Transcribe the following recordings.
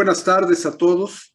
buenas tardes a todos.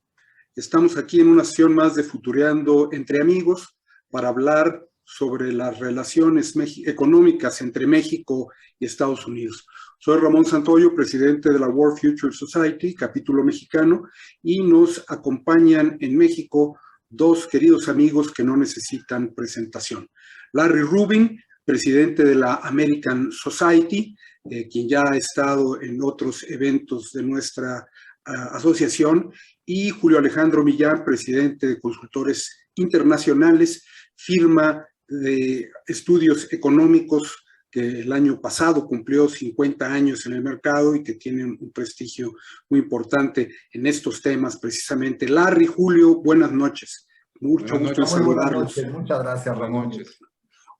Estamos aquí en una sesión más de Futureando entre amigos para hablar sobre las relaciones económicas entre México y Estados Unidos. Soy Ramón Santoyo, presidente de la World Future Society, capítulo mexicano, y nos acompañan en México dos queridos amigos que no necesitan presentación. Larry Rubin, presidente de la American Society, quien ya ha estado en otros eventos de nuestra asociación, y Julio Alejandro Millán, presidente de Consultores Internacionales, firma de estudios económicos que el año pasado cumplió 50 años en el mercado y que tienen un prestigio muy importante en estos temas precisamente. Larry, Julio, buenas noches. Mucho gusto en saludarlos. Muchas gracias, Ramón.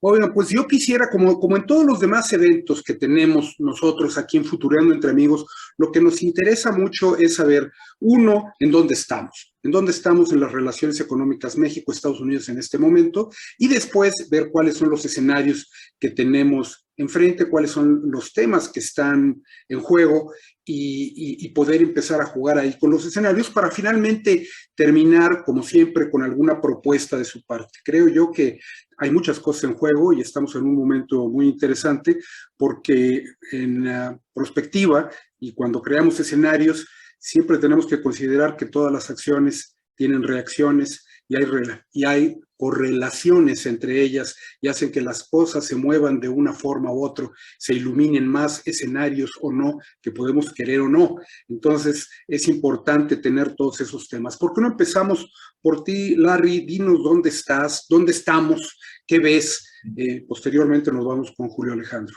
Oigan, pues yo quisiera, como en todos los demás eventos que tenemos nosotros aquí en Futureando entre amigos, lo que nos interesa mucho es saber, uno, en dónde estamos en las relaciones económicas México-Estados Unidos en este momento, y después ver cuáles son los escenarios que tenemos enfrente, cuáles son los temas que están en juego y poder empezar a jugar ahí con los escenarios para finalmente terminar, como siempre, con alguna propuesta de su parte. Creo yo que hay muchas cosas en juego y estamos en un momento muy interesante porque en prospectiva y cuando creamos escenarios, siempre tenemos que considerar que todas las acciones tienen reacciones y hay correlaciones entre ellas y hacen que las cosas se muevan de una forma u otra, se iluminen más escenarios o no, que podemos querer o no. Entonces, es importante tener todos esos temas. ¿Por qué no empezamos por ti, Larry? Dinos dónde estás, dónde estamos, qué ves. Posteriormente nos vamos con Julio Alejandro.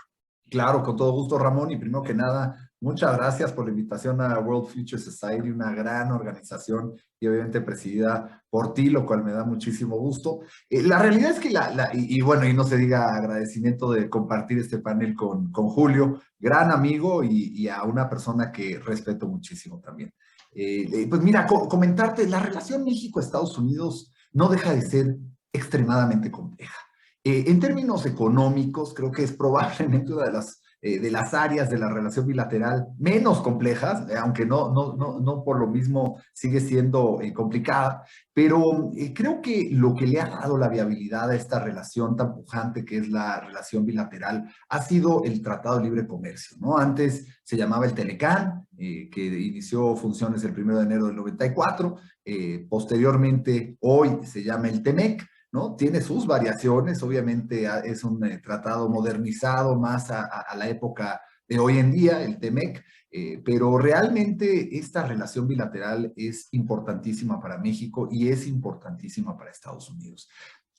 Claro, con todo gusto, Ramón. Y primero que nada, muchas gracias por la invitación a World Future Society, una gran organización y obviamente presidida por ti, lo cual me da muchísimo gusto. La realidad es que, bueno, y no se diga agradecimiento de compartir este panel con Julio, gran amigo y a una persona que respeto muchísimo también. Pues mira, comentarte, la relación México-Estados Unidos no deja de ser extremadamente compleja. En términos económicos, creo que es probablemente una de las áreas de la relación bilateral menos complejas, aunque no por lo mismo sigue siendo complicada, pero creo que lo que le ha dado la viabilidad a esta relación tan pujante que es la relación bilateral ha sido el Tratado de Libre Comercio, ¿no? Antes se llamaba el Telecán, que inició funciones el 1 de enero del 94, posteriormente hoy se llama el TEMEC, ¿no? Tiene sus variaciones, obviamente es un tratado modernizado más a la época de hoy en día, el TEMEC, pero realmente esta relación bilateral es importantísima para México y es importantísima para Estados Unidos.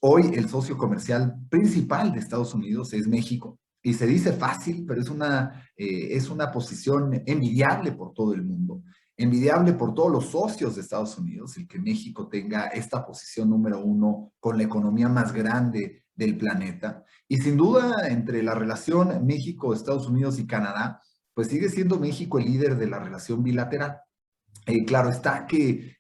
Hoy el socio comercial principal de Estados Unidos es México, y se dice fácil, pero es una posición envidiable por todo el mundo. Envidiable por todos los socios de Estados Unidos, el que México tenga esta posición número 1 con la economía más grande del planeta. Y sin duda, entre la relación México, Estados Unidos y Canadá, pues sigue siendo México el líder de la relación bilateral. Claro está que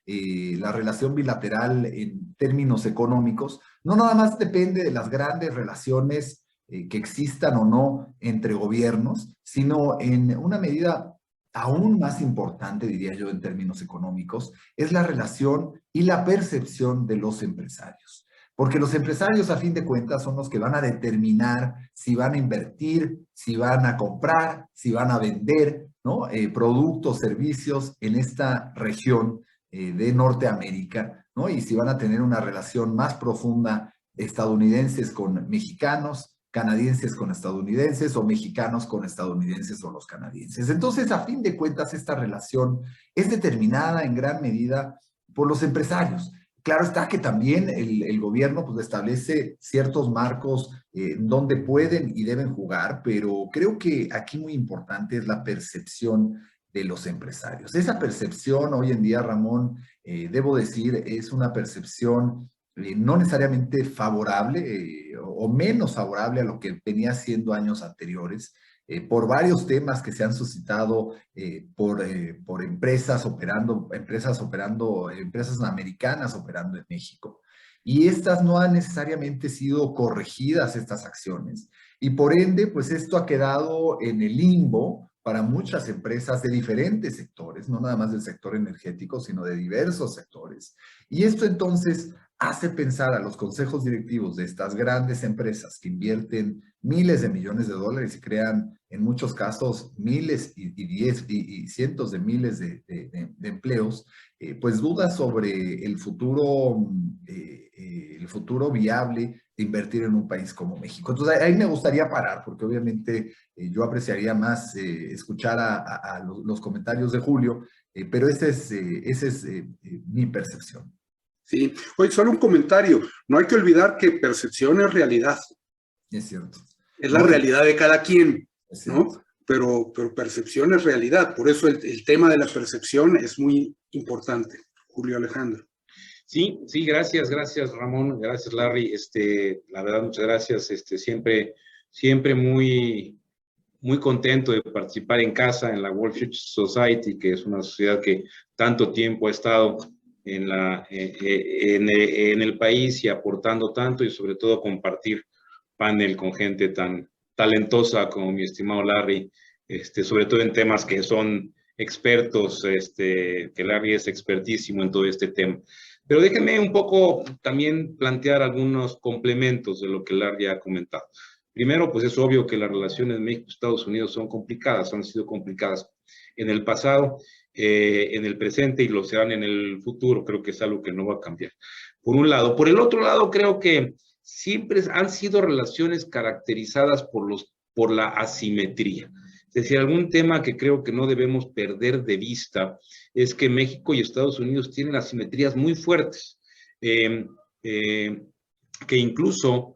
la relación bilateral en términos económicos no nada más depende de las grandes relaciones que existan o no entre gobiernos, sino en una medida aún más importante, diría yo, en términos económicos, es la relación y la percepción de los empresarios. Porque los empresarios, a fin de cuentas, son los que van a determinar si van a invertir, si van a comprar, si van a vender, ¿no? Productos, servicios en esta región de Norteamérica, ¿no? Y si van a tener una relación más profunda estadounidenses con mexicanos, canadienses con estadounidenses o mexicanos con estadounidenses o los canadienses. Entonces, a fin de cuentas, esta relación es determinada en gran medida por los empresarios. Claro está que también el gobierno pues, establece ciertos marcos donde pueden y deben jugar, pero creo que aquí muy importante es la percepción de los empresarios. Esa percepción hoy en día, Ramón, debo decir, es una percepción no necesariamente favorable o menos favorable a lo que venía siendo años anteriores, por varios temas que se han suscitado por empresas americanas operando en México. Y estas no han necesariamente sido corregidas, estas acciones. Y por ende, pues esto ha quedado en el limbo para muchas empresas de diferentes sectores, no nada más del sector energético, sino de diversos sectores. Y esto entonces hace pensar a los consejos directivos de estas grandes empresas que invierten miles de millones de dólares y crean en muchos casos miles y cientos de miles de empleos, pues dudas sobre el futuro viable de invertir en un país como México. Entonces ahí me gustaría parar, porque obviamente yo apreciaría más escuchar a los comentarios de Julio, pero esa es mi percepción. Sí, oye, solo un comentario. No hay que olvidar que percepción es realidad. Es cierto. Es la realidad de cada quien, ¿no? Cierto. Pero percepción es realidad. Por eso el tema de la percepción es muy importante. Julio Alejandro. Sí, sí, gracias Ramón, gracias Larry, la verdad muchas gracias, siempre muy contento de participar en casa, en la World Future Society, que es una sociedad que tanto tiempo ha estado en el país y aportando tanto, y sobre todo compartir panel con gente tan talentosa como mi estimado Larry, sobre todo en temas que son expertos, que Larry es expertísimo en todo este tema. Pero déjenme un poco también plantear algunos complementos de lo que Larry ha comentado. Primero, pues es obvio que las relaciones México-Estados Unidos son complicadas, han sido complicadas en el pasado, en el presente y lo serán en el futuro. Creo que es algo que no va a cambiar. Por un lado. Por el otro lado, creo que siempre han sido relaciones caracterizadas por la asimetría. Es decir, algún tema que creo que no debemos perder de vista es que México y Estados Unidos tienen asimetrías muy fuertes, que incluso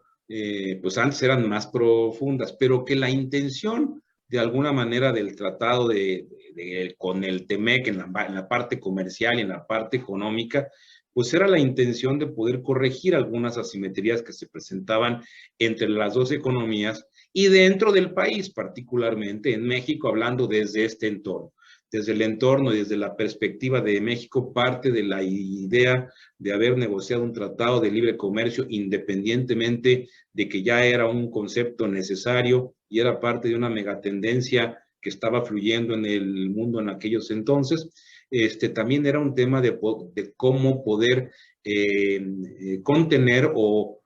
pues antes eran más profundas, pero que la intención de alguna manera del tratado con el TEMEC en la parte comercial y en la parte económica, pues era la intención de poder corregir algunas asimetrías que se presentaban entre las dos economías y dentro del país, particularmente en México, hablando desde este entorno. Desde el entorno y desde la perspectiva de México, parte de la idea de haber negociado un tratado de libre comercio, independientemente de que ya era un concepto necesario y era parte de una megatendencia que estaba fluyendo en el mundo en aquellos entonces, también era un tema de cómo poder contener o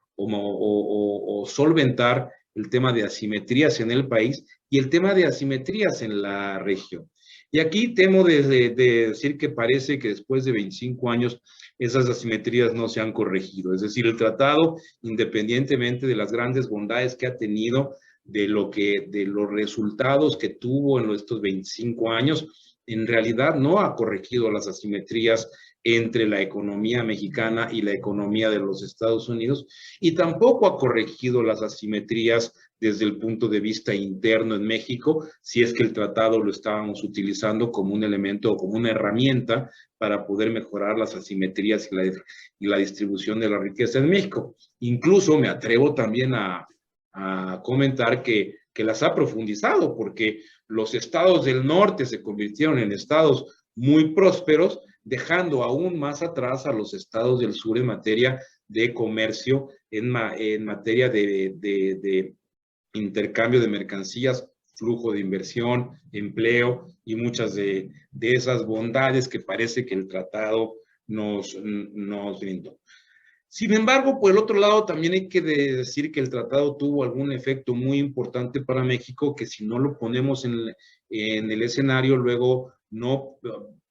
solventar el tema de asimetrías en el país y el tema de asimetrías en la región. Y aquí temo de decir que parece que después de 25 años esas asimetrías no se han corregido. Es decir, el tratado, independientemente de las grandes bondades que ha tenido, de los resultados que tuvo en estos 25 años, en realidad no ha corregido las asimetrías entre la economía mexicana y la economía de los Estados Unidos, y tampoco ha corregido las asimetrías desde el punto de vista interno en México, si es que el tratado lo estábamos utilizando como un elemento o como una herramienta para poder mejorar las asimetrías y la distribución de la riqueza en México. Incluso me atrevo también a comentar que las ha profundizado, porque los estados del norte se convirtieron en estados muy prósperos, dejando aún más atrás a los estados del sur en materia de comercio, en materia de intercambio de mercancías, flujo de inversión, empleo y muchas de esas bondades que parece que el tratado nos brindó. Sin embargo, por el otro lado, también hay que decir que el tratado tuvo algún efecto muy importante para México, que si no lo ponemos en el escenario, luego no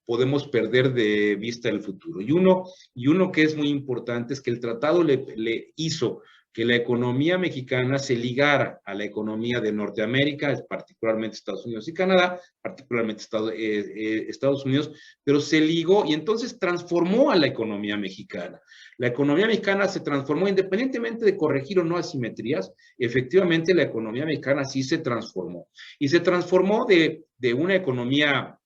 podemos perder de vista el futuro. Y uno que es muy importante es que el tratado le hizo que la economía mexicana se ligara a la economía de Norteamérica, particularmente Estados Unidos y Canadá, particularmente Estados Unidos, pero se ligó y entonces transformó a la economía mexicana. La economía mexicana se transformó independientemente de corregir o no asimetrías, efectivamente la economía mexicana sí se transformó. Y se transformó de una economía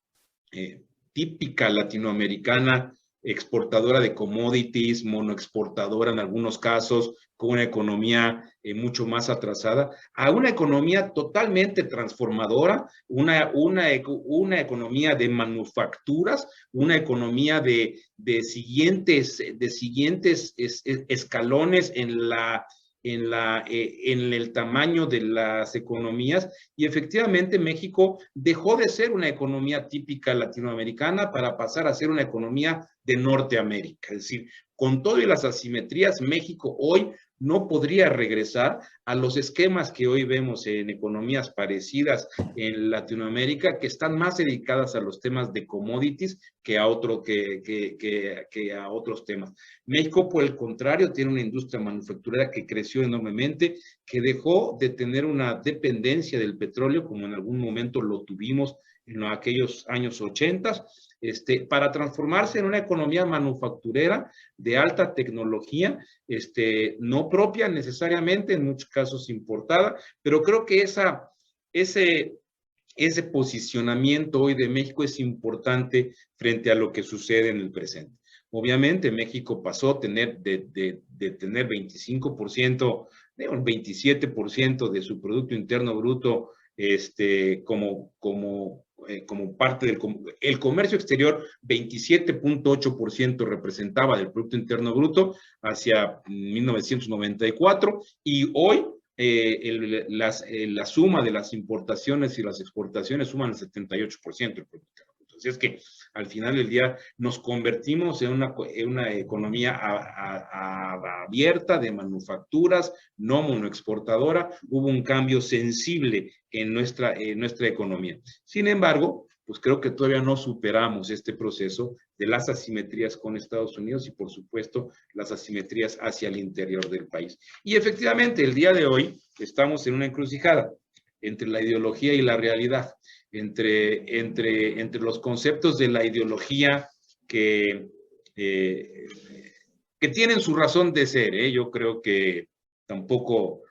típica latinoamericana, exportadora de commodities, monoexportadora en algunos casos, con una economía mucho más atrasada, a una economía totalmente transformadora, una economía de manufacturas, una economía de siguientes escalones en la en el tamaño de las economías, y efectivamente México dejó de ser una economía típica latinoamericana para pasar a ser una economía de Norteamérica. Es decir, con todo y las asimetrías, México hoy no podría regresar a los esquemas que hoy vemos en economías parecidas en Latinoamérica, que están más dedicadas a los temas de commodities que a otros temas. México, por el contrario, tiene una industria manufacturera que creció enormemente, que dejó de tener una dependencia del petróleo, como en algún momento lo tuvimos en aquellos años 80, para transformarse en una economía manufacturera de alta tecnología, no propia necesariamente, en muchos casos importada, pero creo que ese posicionamiento hoy de México es importante frente a lo que sucede en el presente. Obviamente, México pasó a tener de tener 25%, 27% de su Producto Interno Bruto como parte del comercio exterior, 27.8% representaba del Producto Interno Bruto hacia 1994, y hoy la suma de las importaciones y las exportaciones suman el 78% del Producto Interno Bruto. Así es que al final del día nos convertimos en una economía abierta de manufacturas, no monoexportadora. Hubo un cambio sensible en nuestra economía. Sin embargo, pues creo que todavía no superamos este proceso de las asimetrías con Estados Unidos y, por supuesto, las asimetrías hacia el interior del país. Y efectivamente, el día de hoy estamos en una encrucijada entre la ideología y la realidad, entre los conceptos de la ideología que tienen su razón de ser. Yo creo que tampoco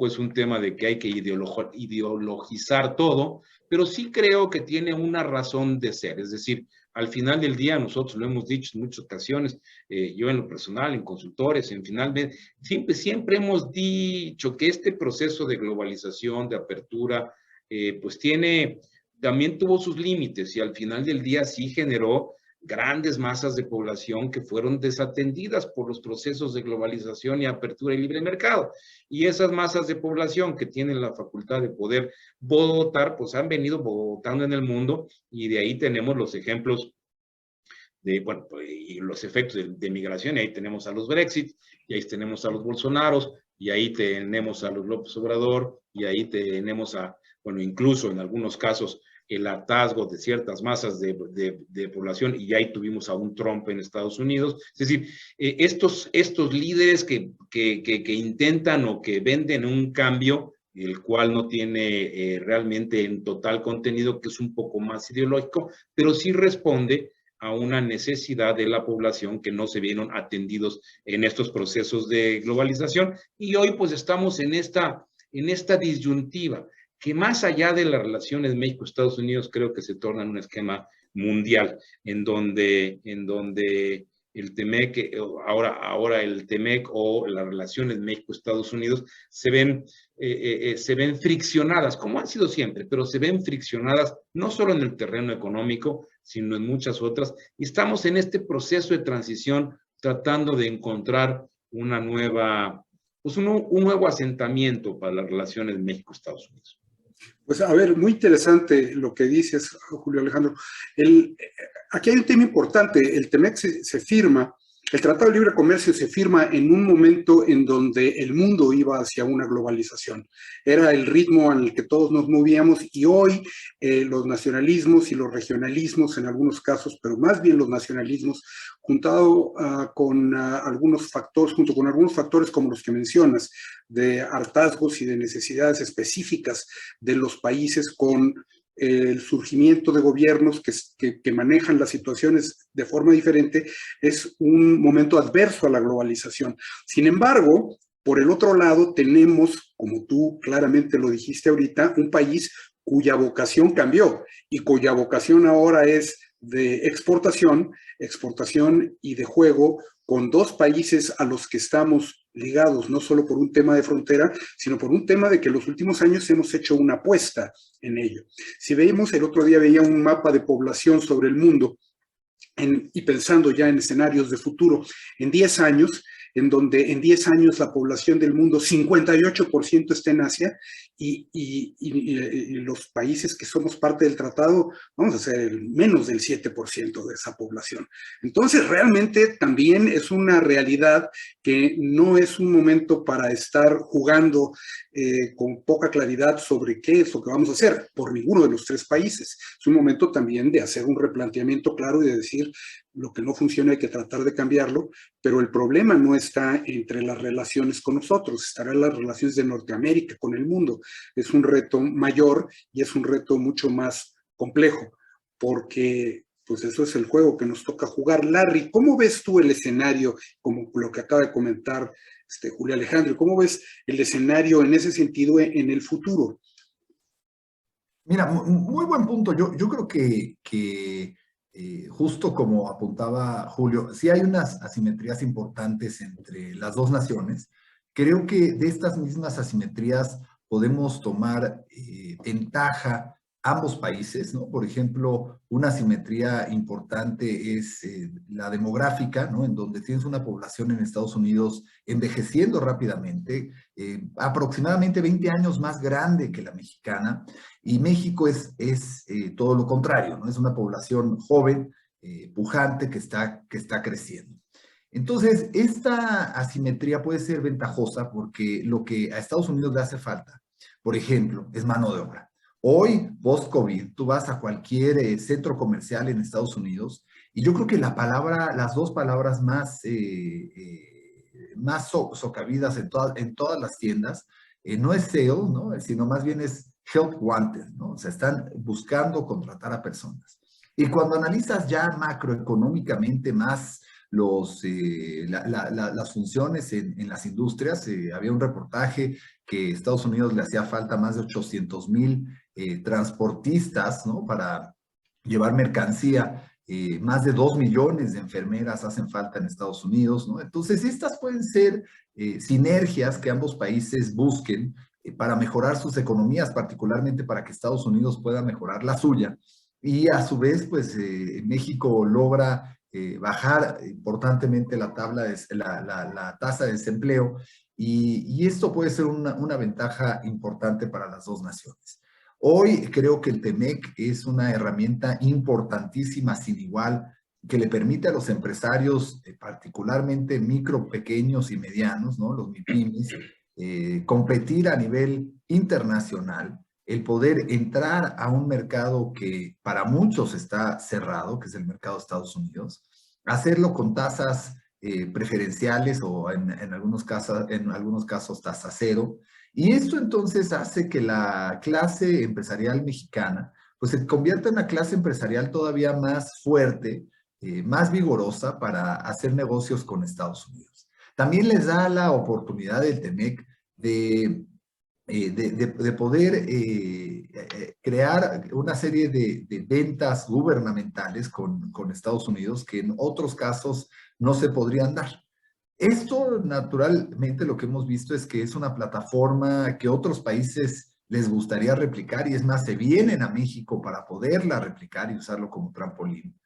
es un tema de que hay que ideologizar todo, pero sí creo que tiene una razón de ser. Es decir, al final del día, nosotros lo hemos dicho en muchas ocasiones, yo en lo personal, en consultores, siempre hemos dicho que este proceso de globalización, de apertura, pues también tuvo sus límites, y al final del día sí generó grandes masas de población que fueron desatendidas por los procesos de globalización y apertura y libre mercado. Y esas masas de población que tienen la facultad de poder votar, pues han venido votando en el mundo, y de ahí tenemos los ejemplos y los efectos de migración. Y ahí tenemos a los Brexit, y ahí tenemos a los Bolsonaros, y ahí tenemos a los López Obrador, y ahí tenemos incluso en algunos casos, el hartazgo de ciertas masas de población, y ahí tuvimos a un Trump en Estados Unidos. Es decir, estos líderes que intentan o que venden un cambio, el cual no tiene realmente en total contenido, que es un poco más ideológico, pero sí responde a una necesidad de la población que no se vieron atendidos en estos procesos de globalización. Y hoy pues estamos en esta disyuntiva, que más allá de las relaciones México-Estados Unidos, creo que se torna en un esquema mundial, en donde el TEMEC, ahora el TEMEC, o las relaciones México-Estados Unidos se ven friccionadas, como han sido siempre, pero se ven friccionadas no solo en el terreno económico, sino en muchas otras, y estamos en este proceso de transición tratando de encontrar un nuevo asentamiento para las relaciones México-Estados Unidos. Pues a ver, muy interesante lo que dices, Julio Alejandro. Aquí hay un tema importante. El TEMEC se firma, el Tratado de Libre Comercio se firma en un momento en donde el mundo iba hacia una globalización. Era el ritmo en el que todos nos movíamos, y hoy los nacionalismos y los regionalismos en algunos casos, pero más bien los nacionalismos, junto con algunos factores como los que mencionas, de hartazgos y de necesidades específicas de los países con el surgimiento de gobiernos que manejan las situaciones de forma diferente, es un momento adverso a la globalización. Sin embargo, por el otro lado, tenemos, como tú claramente lo dijiste ahorita, un país cuya vocación cambió y cuya vocación ahora es de exportación y de juego con dos países a los que estamos ligados, no solo por un tema de frontera, sino por un tema de que en los últimos años hemos hecho una apuesta en ello. Si veíamos, el otro día veía un mapa de población sobre el mundo y pensando ya en escenarios de futuro, en 10 años, en donde en 10 años la población del mundo, 58% está en Asia, y los países que somos parte del tratado vamos a ser menos del 7% de esa población. Entonces, realmente también es una realidad que no es un momento para estar jugando con poca claridad sobre qué es lo que vamos a hacer por ninguno de los tres países. Es un momento también de hacer un replanteamiento claro y de decir lo que no funciona hay que tratar de cambiarlo, pero el problema no está entre las relaciones con nosotros, estará en las relaciones de Norteamérica con el mundo. Es un reto mayor y es un reto mucho más complejo, porque pues eso es el juego que nos toca jugar. Larry, ¿cómo ves tú el escenario, como lo que acaba de comentar Julio Alejandro? ¿Cómo ves el escenario en ese sentido en el futuro? Mira, muy buen punto. Yo creo que justo como apuntaba Julio, sí hay unas asimetrías importantes entre las dos naciones. Creo que de estas mismas asimetrías podemos tomar ventaja ambos países, ¿no? Por ejemplo, una asimetría importante es la demográfica, ¿no? En donde tienes una población en Estados Unidos envejeciendo rápidamente, aproximadamente 20 años más grande que la mexicana, y México es todo lo contrario, ¿no? Es una población joven, pujante, que está creciendo. Entonces, esta asimetría puede ser ventajosa porque lo que a Estados Unidos le hace falta, por ejemplo, es mano de obra. Hoy, post-COVID, tú vas a cualquier centro comercial en Estados Unidos y yo creo que las dos palabras más socavidas en todas las tiendas no es sale, ¿no? Sino más bien es help wanted, ¿no? O sea, están buscando contratar a personas. Y cuando analizas ya macroeconómicamente más las funciones en las industrias, había un reportaje que Estados Unidos le hacía falta más de 800,000 transportistas, ¿no? Para llevar mercancía. Más de 2 millones de enfermeras hacen falta en Estados Unidos, ¿no? Entonces, estas pueden ser sinergias que ambos países busquen para mejorar sus economías, particularmente para que Estados Unidos pueda mejorar la suya. Y a su vez, pues México logra bajar importantemente la tasa de desempleo y esto puede ser una ventaja importante para las dos naciones. Hoy creo que el TEMEC es una herramienta importantísima, sin igual, que le permite a los empresarios, particularmente micro, pequeños y medianos, ¿no? Los MIPIMES, competir a nivel internacional, el poder entrar a un mercado que para muchos está cerrado, que es el mercado de Estados Unidos, hacerlo con tasas preferenciales o en algunos casos tasa cero. Y esto entonces hace que la clase empresarial mexicana pues se convierta en una clase empresarial todavía más fuerte, más vigorosa para hacer negocios con Estados Unidos. También les da la oportunidad del TEMEC de poder crear una serie de ventas gubernamentales con Estados Unidos que en otros casos no se podrían dar. Esto, naturalmente, lo que hemos visto es que es una plataforma que otros países les gustaría replicar y es más, se vienen a México para poderla replicar y usarlo como trampolín.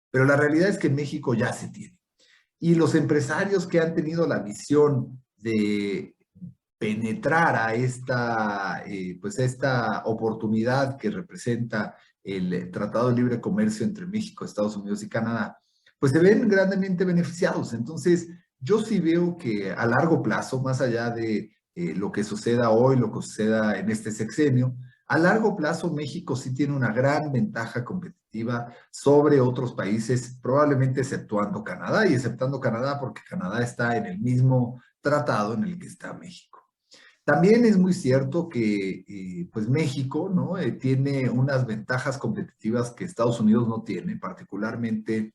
Pero la realidad es que en México ya se tiene. Y los empresarios que han tenido la visión de penetrar a esta oportunidad que representa el Tratado de Libre Comercio entre México, Estados Unidos y Canadá, pues se ven grandemente beneficiados. Entonces, yo sí veo que a largo plazo, más allá de lo que suceda hoy, lo que suceda en este sexenio, a largo plazo México sí tiene una gran ventaja competitiva sobre otros países, probablemente exceptuando Canadá, y exceptando Canadá porque Canadá está en el mismo tratado en el que está México. También es muy cierto que pues México, ¿no? Tiene unas ventajas competitivas que Estados Unidos no tiene, particularmente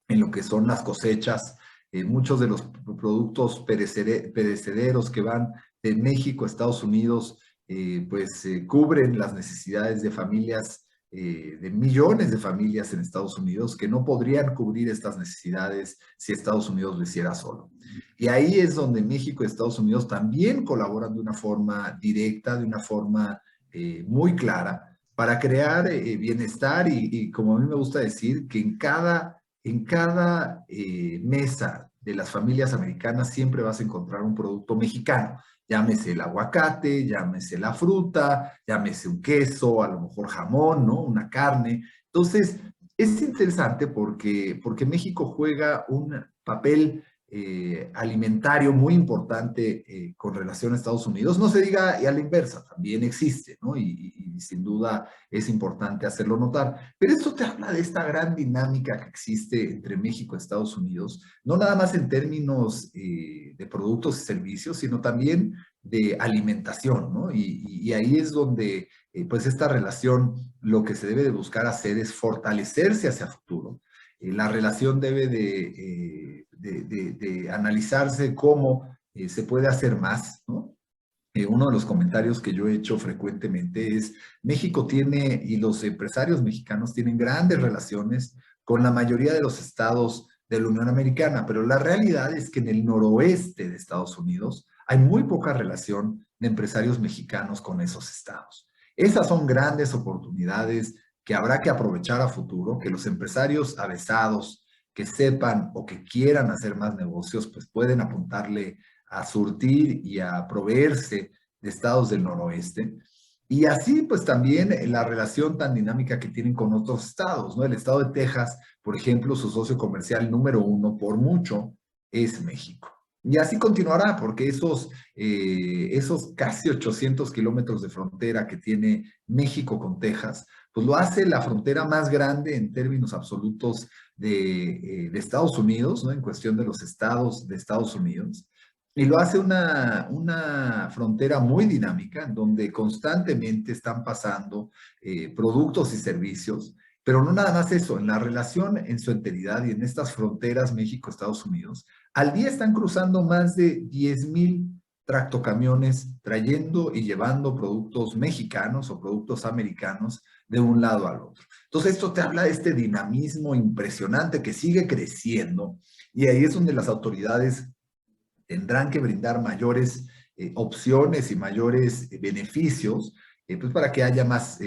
en lo que son las cosechas. Muchos de los productos perecederos que van de México a Estados Unidos cubren las necesidades de familias, de millones de familias en Estados Unidos que no podrían cubrir estas necesidades si Estados Unidos lo hiciera solo. Y ahí es donde México y Estados Unidos también colaboran de una forma directa, de una forma muy clara, para crear bienestar y como a mí me gusta decir, que en cada mesa de las familias americanas siempre vas a encontrar un producto mexicano. Llámese el aguacate, llámese la fruta, llámese un queso, a lo mejor jamón, ¿no? Una carne. Entonces, es interesante porque México juega un papel alimentario muy importante con relación a Estados Unidos. No se diga y a la inversa, también existe, ¿no? Y sin duda es importante hacerlo notar. Pero esto te habla de esta gran dinámica que existe entre México y Estados Unidos, no nada más en términos de productos y servicios, sino también de alimentación, ¿no? Y ahí es donde, pues, esta relación, lo que se debe de buscar hacer es fortalecerse hacia futuro. La relación debe de analizarse cómo se puede hacer más, ¿no? Uno de los comentarios que yo he hecho frecuentemente es, México tiene, y los empresarios mexicanos tienen grandes relaciones con la mayoría de los estados de la Unión Americana, pero la realidad es que en el noroeste de Estados Unidos hay muy poca relación de empresarios mexicanos con esos estados. Esas son grandes oportunidades que habrá que aprovechar a futuro, que los empresarios avesados que sepan o que quieran hacer más negocios, pues pueden apuntarle a surtir y a proveerse de estados del noroeste. Y así, pues también la relación tan dinámica que tienen con otros estados, ¿no? El estado de Texas, por ejemplo, su socio comercial número 1 por mucho es México. Y así continuará, porque esos casi 800 kilómetros de frontera que tiene México con Texas, pues lo hace la frontera más grande en términos absolutos de Estados Unidos, ¿no? En cuestión de los estados de Estados Unidos. Y lo hace una frontera muy dinámica, en donde constantemente están pasando productos y servicios, pero no nada más eso, en la relación en su enteridad y en estas fronteras México-Estados Unidos, al día están cruzando más de 10,000 tractocamiones trayendo y llevando productos mexicanos o productos americanos de un lado al otro. Entonces esto te habla de este dinamismo impresionante que sigue creciendo, y ahí es donde las autoridades tendrán que brindar mayores opciones y mayores beneficios, pues para que haya más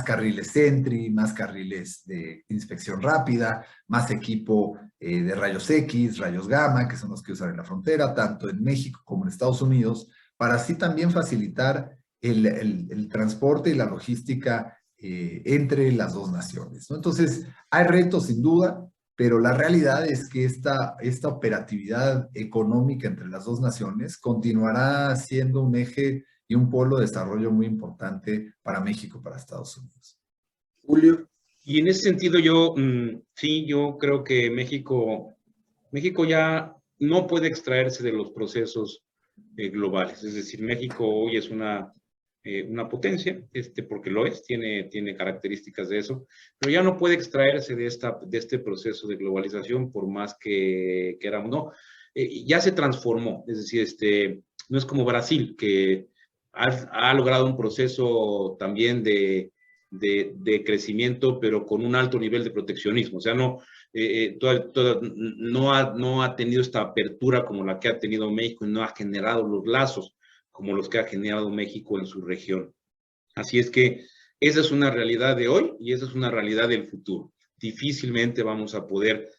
carriles Sentry, más carriles de inspección rápida, más equipo de rayos X, rayos gamma, que son los que usan en la frontera, tanto en México como en Estados Unidos, para así también facilitar el transporte y la logística entre las dos naciones, ¿no? Entonces, hay retos sin duda, pero la realidad es que esta operatividad económica entre las dos naciones continuará siendo un eje y un polo de desarrollo muy importante para México, para Estados Unidos. Julio. Y en ese sentido sí, yo creo que México ya no puede extraerse de los procesos globales. Es decir, México hoy es una potencia, porque lo es, tiene características de eso, pero ya no puede extraerse de este proceso de globalización por más que queramos, ¿no? Ya se transformó, es decir, no es como Brasil, que ha logrado un proceso también de crecimiento, pero con un alto nivel de proteccionismo. O sea, no ha tenido esta apertura como la que ha tenido México y no ha generado los lazos como los que ha generado México en su región. Así es que esa es una realidad de hoy y esa es una realidad del futuro. Difícilmente vamos a poder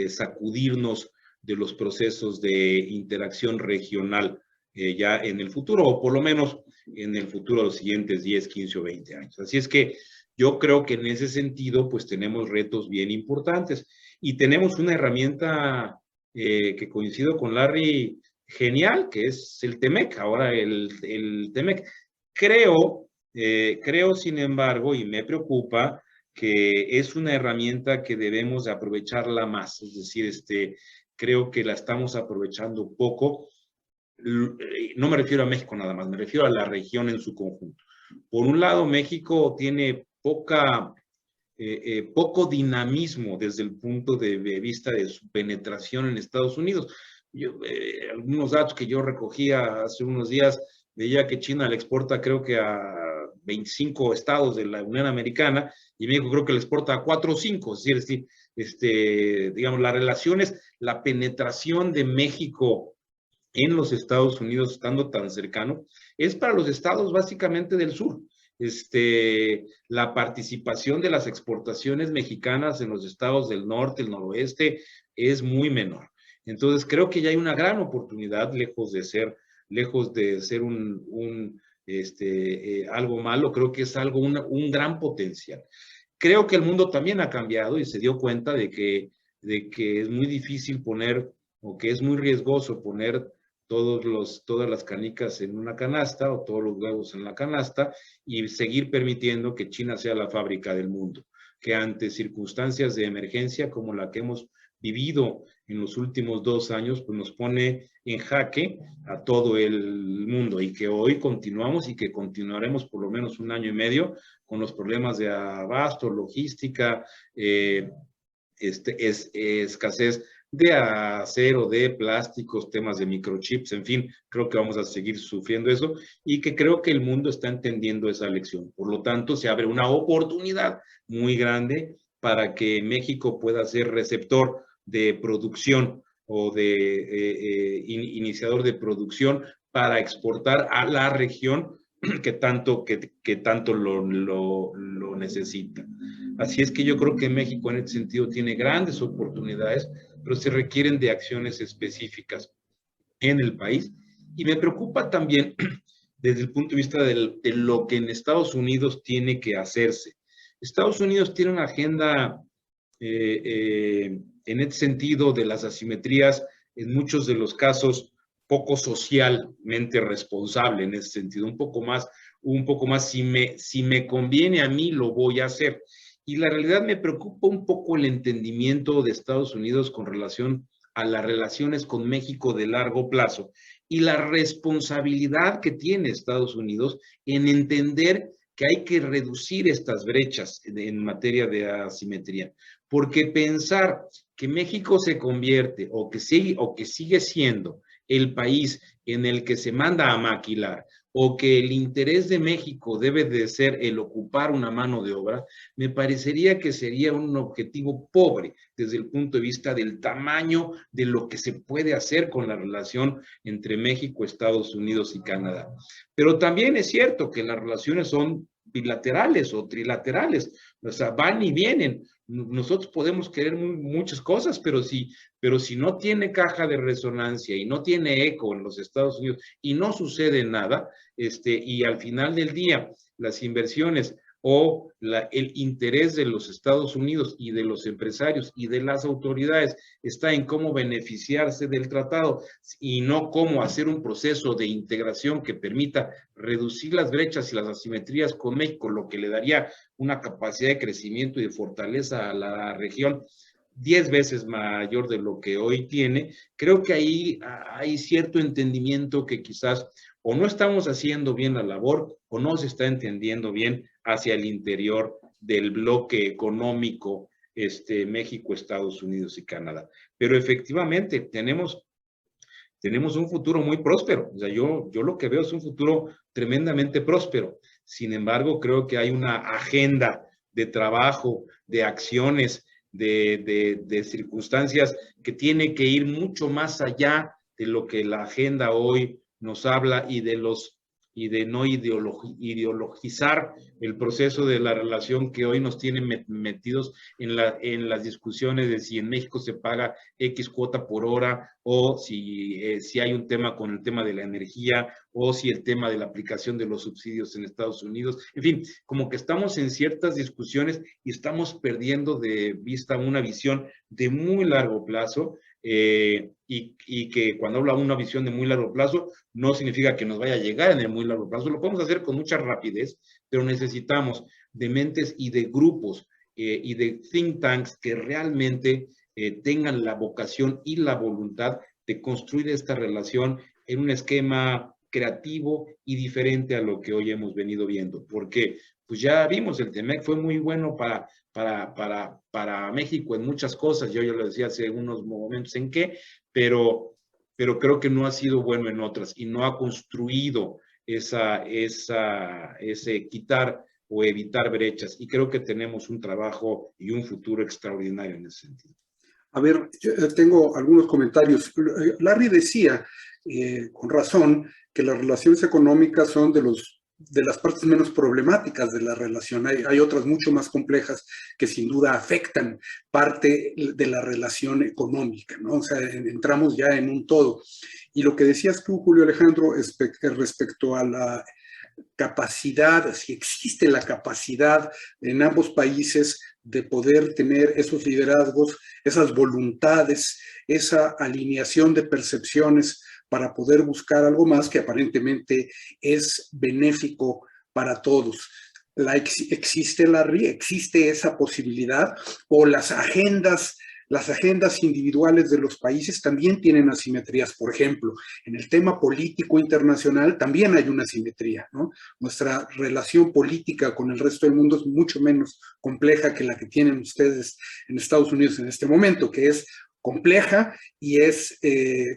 sacudirnos de los procesos de interacción regional ya en el futuro, o por lo menos en el futuro de los siguientes 10, 15 o 20 años. Así es que yo creo que en ese sentido, pues tenemos retos bien importantes y tenemos una herramienta que coincido con Larry, genial, que es el TEMEC, ahora el TEMEC. Creo, sin embargo, y me preocupa, que es una herramienta que debemos de aprovecharla más, es decir, creo que la estamos aprovechando poco. No me refiero a México nada más, me refiero a la región en su conjunto. Por un lado, México tiene poco dinamismo desde el punto de vista de su penetración en Estados Unidos. Algunos datos que yo recogía hace unos días, veía que China le exporta creo que a 25 estados de la Unión Americana y México creo que le exporta a 4 o 5. Es decir, digamos, las relaciones, la penetración de México en los Estados Unidos estando tan cercano, es para los estados básicamente del sur. La participación de las exportaciones mexicanas en los estados del norte, el noroeste, es muy menor. Entonces, creo que ya hay una gran oportunidad, lejos de ser algo malo, creo que es un gran potencial. Creo que el mundo también ha cambiado y se dio cuenta de que es muy difícil poner, o que es muy riesgoso poner todas las canicas en una canasta o todos los huevos en la canasta y seguir permitiendo que China sea la fábrica del mundo, que ante circunstancias de emergencia como la que hemos vivido en los últimos 2 años, pues nos pone en jaque a todo el mundo y que hoy continuamos y que continuaremos por lo menos 1 año y medio con los problemas de abasto, logística, escasez de acero, de plásticos, temas de microchips, en fin, creo que vamos a seguir sufriendo eso y que creo que el mundo está entendiendo esa lección. Por lo tanto, se abre una oportunidad muy grande para que México pueda ser receptor de producción o de iniciador de producción para exportar a la región que tanto lo necesita. Así es que yo creo que México en este sentido tiene grandes oportunidades, pero se requieren de acciones específicas en el país. Y me preocupa también desde el punto de vista de lo que en Estados Unidos tiene que hacerse. Estados Unidos tiene una agenda en este sentido de las asimetrías, en muchos de los casos, poco socialmente responsable en ese sentido, un poco más, si me conviene a mí, lo voy a hacer. Y la realidad me preocupa un poco el entendimiento de Estados Unidos con relación a las relaciones con México de largo plazo y la responsabilidad que tiene Estados Unidos en entender que hay que reducir estas brechas en materia de asimetría, porque pensar que México se convierte o que sigue siendo el país en el que se manda a maquilar o que el interés de México debe de ser el ocupar una mano de obra, me parecería que sería un objetivo pobre desde el punto de vista del tamaño de lo que se puede hacer con la relación entre México, Estados Unidos y Canadá. Pero también es cierto que las relaciones son bilaterales o trilaterales, o sea, van y vienen. Nosotros podemos querer muchas cosas, pero si no tiene caja de resonancia y no tiene eco en los Estados Unidos y no sucede nada, y al final del día las inversiones o el interés de los Estados Unidos y de los empresarios y de las autoridades está en cómo beneficiarse del tratado y no cómo hacer un proceso de integración que permita reducir las brechas y las asimetrías con México, lo que le daría una capacidad de crecimiento y de fortaleza a la región 10 veces mayor de lo que hoy tiene. Creo que ahí hay cierto entendimiento que quizás o no estamos haciendo bien la labor o no se está entendiendo bien hacia el interior del bloque económico México, Estados Unidos y Canadá. Pero efectivamente tenemos un futuro muy próspero. O sea, yo lo que veo es un futuro tremendamente próspero. Sin embargo, creo que hay una agenda de trabajo, de acciones, de circunstancias que tiene que ir mucho más allá de lo que la agenda hoy nos habla y de no ideologizar el proceso de la relación que hoy nos tienen metidos en las discusiones de si en México se paga X cuota por hora o si hay un tema con el tema de la energía o si el tema de la aplicación de los subsidios en Estados Unidos. En fin, como que estamos en ciertas discusiones y estamos perdiendo de vista una visión de muy largo plazo. Y que cuando habla de una visión de muy largo plazo, no significa que nos vaya a llegar en el muy largo plazo. Lo podemos hacer con mucha rapidez, pero necesitamos de mentes y de grupos y de think tanks que realmente tengan la vocación y la voluntad de construir esta relación en un esquema creativo y diferente a lo que hoy hemos venido viendo. Porque pues ya vimos, el TEMEC fue muy bueno para México en muchas cosas, yo ya lo decía hace unos momentos en qué, pero creo que no ha sido bueno en otras y no ha construido ese quitar o evitar brechas. Y creo que tenemos un trabajo y un futuro extraordinario en ese sentido. A ver, yo tengo algunos comentarios. Larry decía, con razón, que las relaciones económicas son de los de las partes menos problemáticas de la relación. Hay otras mucho más complejas que sin duda afectan parte de la relación económica, ¿no? O sea, entramos ya en un todo. Y lo que decías tú, Julio Alejandro, respecto a la capacidad, si existe la capacidad en ambos países de poder tener esos liderazgos, esas voluntades, esa alineación de percepciones para poder buscar algo más que aparentemente es benéfico para todos. Existe esa posibilidad, o las agendas individuales de los países también tienen asimetrías. Por ejemplo, en el tema político internacional también hay una asimetría, ¿no? Nuestra relación política con el resto del mundo es mucho menos compleja que la que tienen ustedes en Estados Unidos en este momento, que es compleja y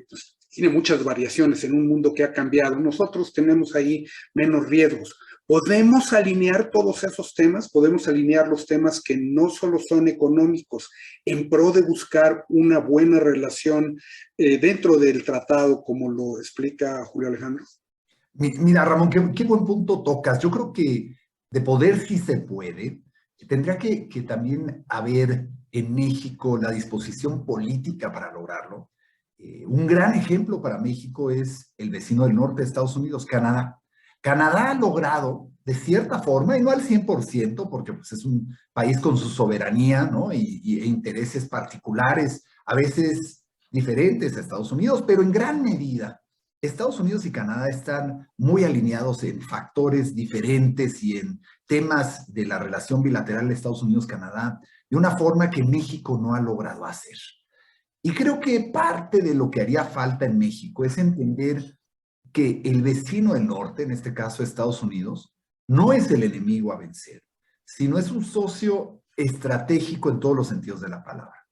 pues, tiene muchas variaciones en un mundo que ha cambiado. Nosotros tenemos ahí menos riesgos. Podemos alinear todos esos temas, podemos alinear los temas que no solo son económicos en pro de buscar una buena relación dentro del tratado, como lo explica Julio Alejandro. Mira, Ramón, qué buen punto tocas. Yo creo que de poder sí se puede. Tendría que también haber en México la disposición política para lograrlo. Un gran ejemplo para México es el vecino del norte de Estados Unidos, Canadá. Canadá ha logrado, de cierta forma, y no al 100%, porque pues, es un país con su soberanía, ¿no? e intereses particulares, a veces diferentes a Estados Unidos, pero en gran medida, Estados Unidos y Canadá están muy alineados en factores diferentes y en temas de la relación bilateral de Estados Unidos-Canadá, de una forma que México no ha logrado hacer. Y creo que parte de lo que haría falta en México es entender que el vecino del norte, en este caso Estados Unidos, no es el enemigo a vencer, sino es un socio estratégico en todos los sentidos de la palabra.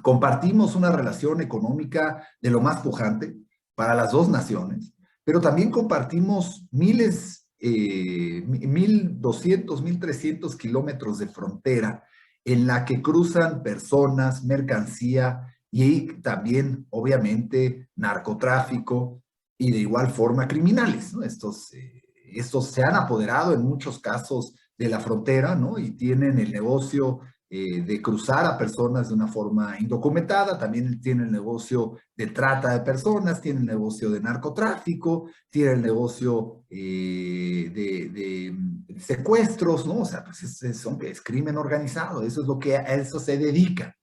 Compartimos una relación económica de lo más pujante para las dos naciones, pero también compartimos 1,200, 1,300 kilómetros de frontera en la que cruzan personas, mercancía y también, obviamente, narcotráfico, y de igual forma criminales, ¿no? Estos se han apoderado en muchos casos de la frontera, ¿no? Y tienen el negocio de cruzar a personas de una forma indocumentada, también tienen el negocio de trata de personas, tienen el negocio de narcotráfico, tienen el negocio de secuestros, ¿no? O sea, pues es crimen organizado, eso es lo que a eso se dedica.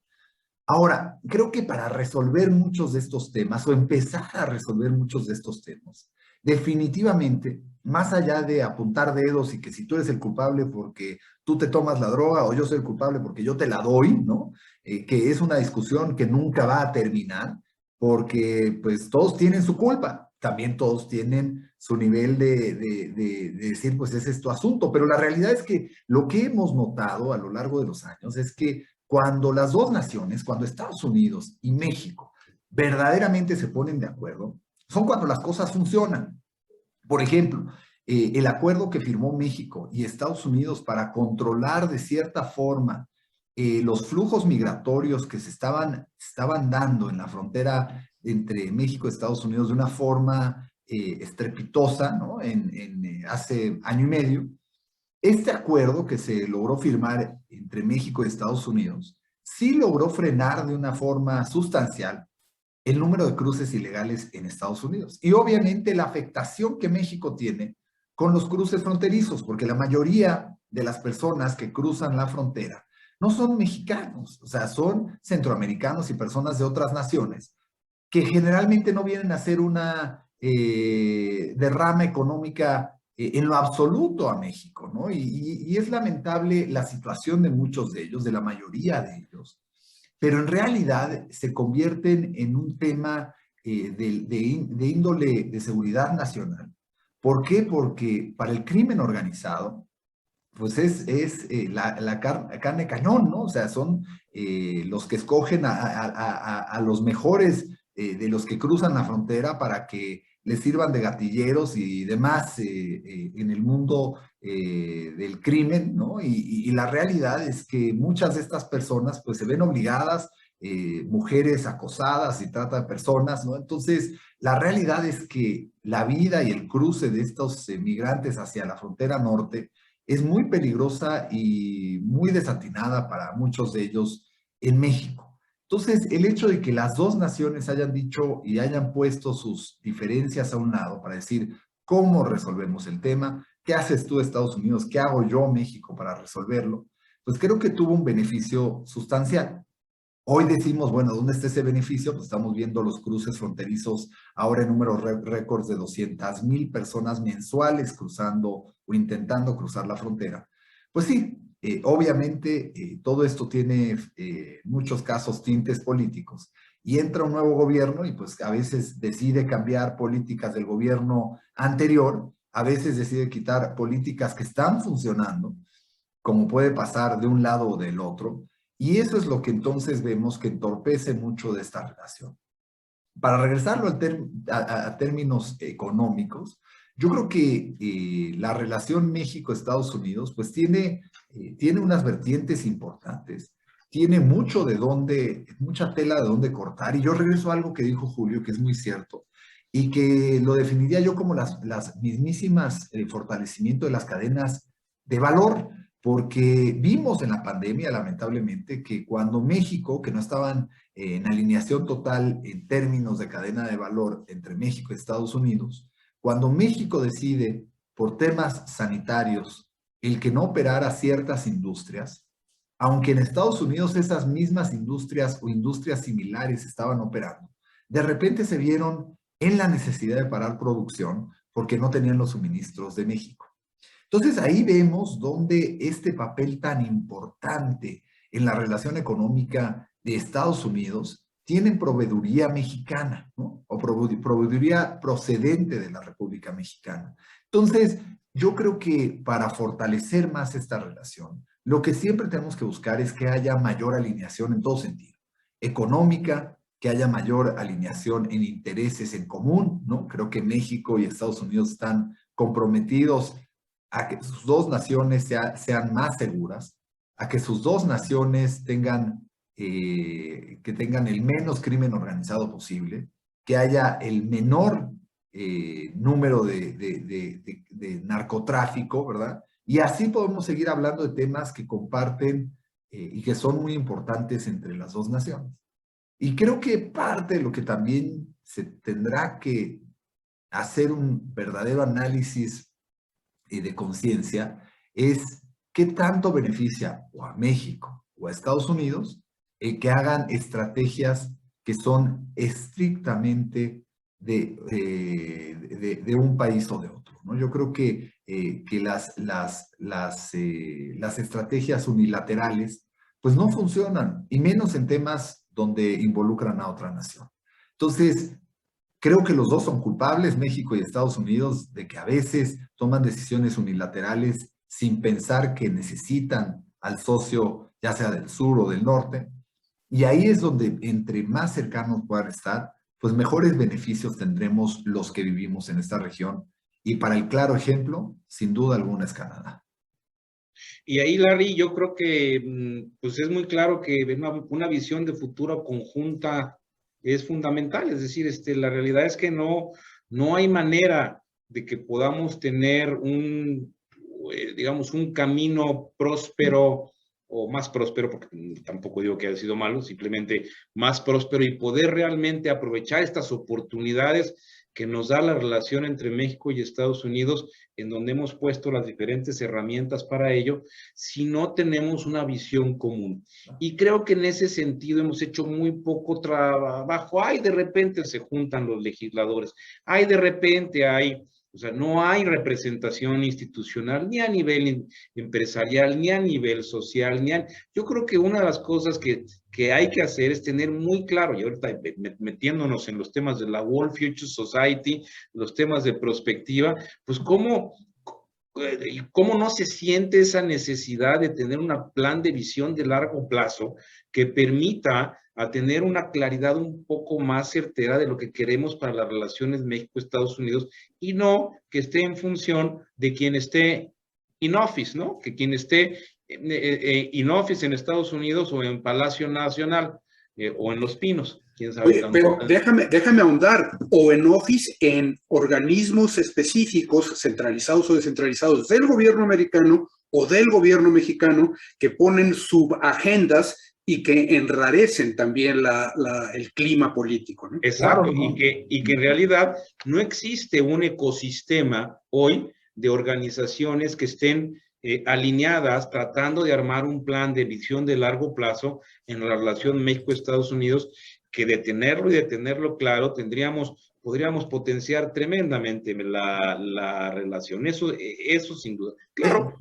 Ahora, creo que para resolver muchos de estos temas, o empezar a resolver muchos de estos temas, definitivamente, más allá de apuntar dedos y que si tú eres el culpable porque tú te tomas la droga o yo soy el culpable porque yo te la doy, ¿no? Que es una discusión que nunca va a terminar porque pues todos tienen su culpa, también todos tienen su nivel de decir pues ese es tu asunto, pero la realidad es que lo que hemos notado a lo largo de los años es que cuando las dos naciones, cuando Estados Unidos y México verdaderamente se ponen de acuerdo, son cuando las cosas funcionan. Por ejemplo, el acuerdo que firmó México y Estados Unidos para controlar de cierta forma los flujos migratorios que se estaban dando en la frontera entre México y Estados Unidos de una forma estrepitosa, ¿no? Hace año y medio. Este acuerdo que se logró firmar entre México y Estados Unidos sí logró frenar de una forma sustancial el número de cruces ilegales en Estados Unidos. Y obviamente la afectación que México tiene con los cruces fronterizos, porque la mayoría de las personas que cruzan la frontera no son mexicanos, o sea, son centroamericanos y personas de otras naciones que generalmente no vienen a hacer una derrama económica en lo absoluto a México, ¿no? Y es lamentable la situación de muchos de ellos, de la mayoría de ellos, pero en realidad se convierten en un tema de índole de seguridad nacional. ¿Por qué? Porque para el crimen organizado, pues es la carne cañón, ¿no? O sea, son los que escogen a los mejores de los que cruzan la frontera para que les sirvan de gatilleros y demás en el mundo del crimen, ¿no? Y la realidad es que muchas de estas personas pues se ven obligadas mujeres acosadas y trata de personas, ¿no? Entonces, la realidad es que la vida y el cruce de estos migrantes hacia la frontera norte es muy peligrosa y muy desatinada para muchos de ellos en México. Entonces, el hecho de que las dos naciones hayan dicho y hayan puesto sus diferencias a un lado para decir cómo resolvemos el tema, qué haces tú, Estados Unidos, qué hago yo, México, para resolverlo, pues creo que tuvo un beneficio sustancial. Hoy decimos, bueno, ¿dónde está ese beneficio? Pues estamos viendo los cruces fronterizos ahora en números récords de 200,000 personas mensuales cruzando o intentando cruzar la frontera. Pues sí, obviamente todo esto tiene muchos casos tintes políticos y entra un nuevo gobierno y pues a veces decide cambiar políticas del gobierno anterior, a veces decide quitar políticas que están funcionando, como puede pasar de un lado o del otro. Y eso es lo que entonces vemos que entorpece mucho de esta relación. Para regresarlo a términos económicos, yo creo que la relación México-Estados Unidos pues tiene unas vertientes importantes, tiene mucho de dónde, mucha tela de dónde cortar. Y yo regreso a algo que dijo Julio, que es muy cierto, y que lo definiría yo como las mismísimas fortalecimiento de las cadenas de valor. Porque vimos en la pandemia, lamentablemente, que cuando México, que no estaban en alineación total en términos de cadena de valor entre México y Estados Unidos, cuando México decide por temas sanitarios el que no operara ciertas industrias, aunque en Estados Unidos esas mismas industrias o industrias similares estaban operando, de repente se vieron en la necesidad de parar producción porque no tenían los suministros de México. Entonces ahí vemos donde este papel tan importante en la relación económica de Estados Unidos tienen proveeduría mexicana, ¿no? O proveeduría procedente de la República Mexicana. Entonces, yo creo que para fortalecer más esta relación, lo que siempre tenemos que buscar es que haya mayor alineación en todo sentido. Económica, que haya mayor alineación en intereses en común, ¿no? Creo que México y Estados Unidos están comprometidos a que sus dos naciones sean más seguras, a que sus dos naciones que tengan el menos crimen organizado posible, que haya el menor número de narcotráfico, ¿verdad? Y así podemos seguir hablando de temas que comparten y que son muy importantes entre las dos naciones. Y creo que parte de lo que también se tendrá que hacer un verdadero análisis de conciencia es qué tanto beneficia o a México o a Estados Unidos que hagan estrategias que son estrictamente de un país o de otro, ¿no? Yo creo que las estrategias unilaterales pues no funcionan, y menos en temas donde involucran a otra nación. Entonces, creo que los dos son culpables, México y Estados Unidos, de que a veces toman decisiones unilaterales sin pensar que necesitan al socio, ya sea del sur o del norte. Y ahí es donde, entre más cercanos puedan estar, pues mejores beneficios tendremos los que vivimos en esta región. Y para el claro ejemplo, sin duda alguna, es Canadá. Y ahí, Larry, yo creo que pues es muy claro que una visión de futuro conjunta es fundamental. Es decir, la realidad es que no hay manera de que podamos tener digamos, un camino próspero o más próspero, porque tampoco digo que haya sido malo, simplemente más próspero, y poder realmente aprovechar estas oportunidades que nos da la relación entre México y Estados Unidos, en donde hemos puesto las diferentes herramientas para ello, si no tenemos una visión común. Y creo que en ese sentido hemos hecho muy poco trabajo. Ay, de repente se juntan los legisladores, ay, de repente o sea, no hay representación institucional ni a nivel empresarial, ni a nivel social, Yo creo que una de las cosas que hay que hacer es tener muy claro, y ahorita metiéndonos en los temas de la World Future Society, los temas de prospectiva, pues cómo no se siente esa necesidad de tener un plan de visión de largo plazo que permita a tener una claridad un poco más certera de lo que queremos para las relaciones México-Estados Unidos, y no que esté en función de quien esté in office, ¿no? Que quien esté in office en Estados Unidos o en Palacio Nacional. o en Los Pinos, quién sabe. Oye, pero déjame ahondar, o en Office, en organismos específicos, centralizados o descentralizados del gobierno americano o del gobierno mexicano, que ponen subagendas y que enrarecen también el clima político, ¿no? Exacto, Claro, ¿no? y que en realidad no existe un ecosistema hoy de organizaciones que estén alineadas tratando de armar un plan de visión de largo plazo en la relación México-Estados Unidos, que de tenerlo y de tenerlo claro podríamos potenciar tremendamente la relación. Eso sin duda. Claro,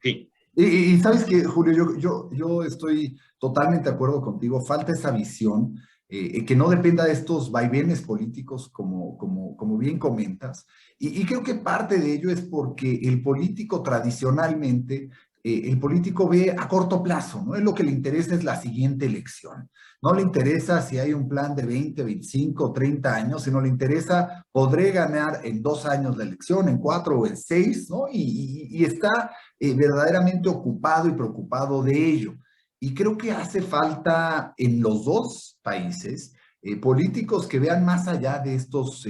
sí. Y sabes que, Julio, yo estoy totalmente de acuerdo contigo. Falta esa visión que no dependa de estos vaivenes políticos, como bien comentas. Y creo que parte de ello es porque el político tradicionalmente, el político ve a corto plazo, ¿no? Es lo que le interesa es la siguiente elección. No le interesa si hay un plan de 20, 25, 30 años, sino le interesa, podré ganar en 2 años la elección, en 4 o en 6, ¿no? Y está verdaderamente ocupado y preocupado de ello. Y creo que hace falta en los dos países políticos que vean más allá de estos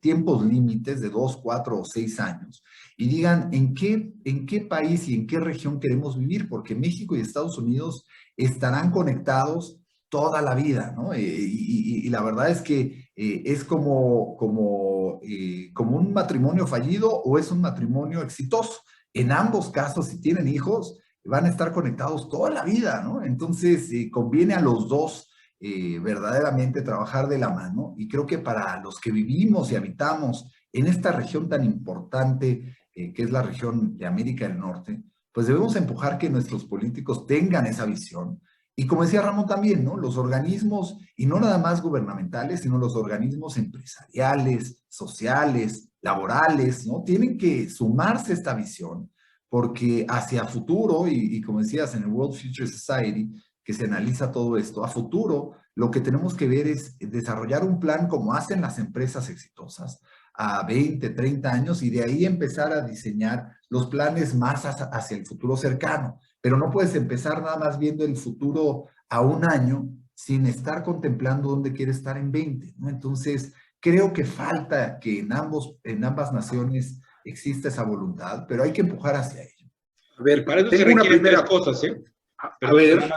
tiempos límites de 2, 4 o 6 años y digan en qué país y en qué región queremos vivir, porque México y Estados Unidos estarán conectados toda la vida, ¿no? Y la verdad es que es como un matrimonio fallido o es un matrimonio exitoso. En ambos casos, si tienen hijos, van a estar conectados toda la vida, ¿no? Entonces, conviene a los dos verdaderamente trabajar de la mano y creo que para los que vivimos y habitamos en esta región tan importante que es la región de América del Norte, pues debemos empujar que nuestros políticos tengan esa visión. Y como decía Ramón también, ¿no? Los organismos, y no nada más gubernamentales, sino los organismos empresariales, sociales, laborales, ¿no? Tienen que sumarse a esta visión, porque hacia futuro, y como decías, en el World Future Society, que se analiza todo esto, a futuro lo que tenemos que ver es desarrollar un plan como hacen las empresas exitosas, a 20, 30 años, y de ahí empezar a diseñar los planes más hacia el futuro cercano. Pero no puedes empezar nada más viendo el futuro a 1 año sin estar contemplando dónde quieres estar en 20, ¿no? Entonces, creo que falta que en ambas naciones exista esa voluntad, pero hay que empujar hacia ello. A ver, y para eso se tengo una requieren primera... 3 cosas, ¿eh? A ver,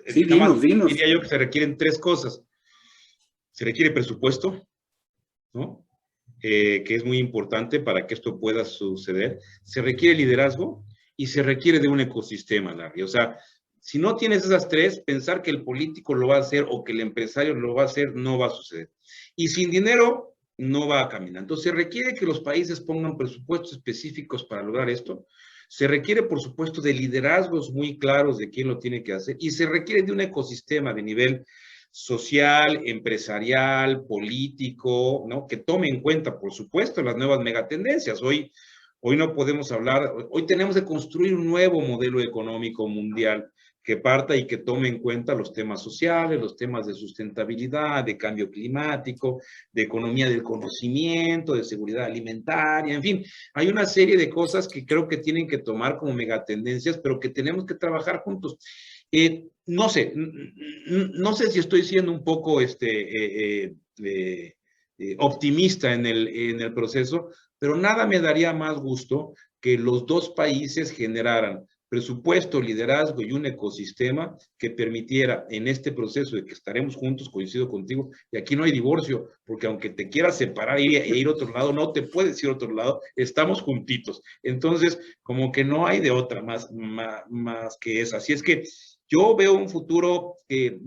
sí, Nada más dinos. diría yo que se requieren 3 cosas. Se requiere presupuesto, ¿no? Que es muy importante para que esto pueda suceder. Se requiere liderazgo y se requiere de un ecosistema, Larry. O sea, si no tienes esas 3, pensar que el político lo va a hacer o que el empresario lo va a hacer, no va a suceder. Y sin dinero, no va a caminar. Entonces, se requiere que los países pongan presupuestos específicos para lograr esto. Se requiere, por supuesto, de liderazgos muy claros de quién lo tiene que hacer. Y se requiere de un ecosistema de nivel social, empresarial, político, ¿no? Que tome en cuenta, por supuesto, las nuevas megatendencias. Hoy no podemos hablar, hoy tenemos que construir un nuevo modelo económico mundial que parta y que tome en cuenta los temas sociales, los temas de sustentabilidad, de cambio climático, de economía del conocimiento, de seguridad alimentaria, en fin, hay una serie de cosas que creo que tienen que tomar como megatendencias, pero que tenemos que trabajar juntos. No sé si estoy siendo un poco optimista en el proceso, pero nada me daría más gusto que los dos países generaran presupuesto, liderazgo y un ecosistema que permitiera en este proceso de que estaremos juntos, coincido contigo, y aquí no hay divorcio, porque aunque te quieras separar e ir a otro lado, no te puedes ir a otro lado, estamos juntitos. Entonces, como que no hay de otra más que esa. Así es que yo veo un futuro que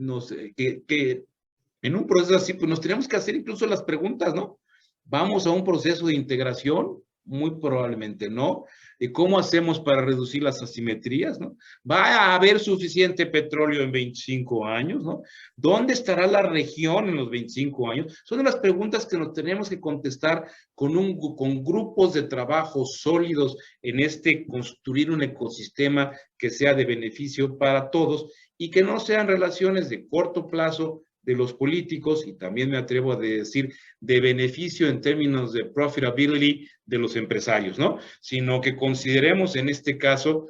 en un proceso así, pues nos tenemos que hacer incluso las preguntas, ¿no? ¿Vamos a un proceso de integración? Muy probablemente no. ¿Cómo hacemos para reducir las asimetrías, no? ¿Va a haber suficiente petróleo en 25 años, no? ¿Dónde estará la región en los 25 años? Son las preguntas que nos tenemos que contestar con grupos de trabajo sólidos en construir un ecosistema que sea de beneficio para todos y que no sean relaciones de corto plazo, de los políticos, y también me atrevo a decir de beneficio en términos de profitability de los empresarios, ¿no? Sino que consideremos en este caso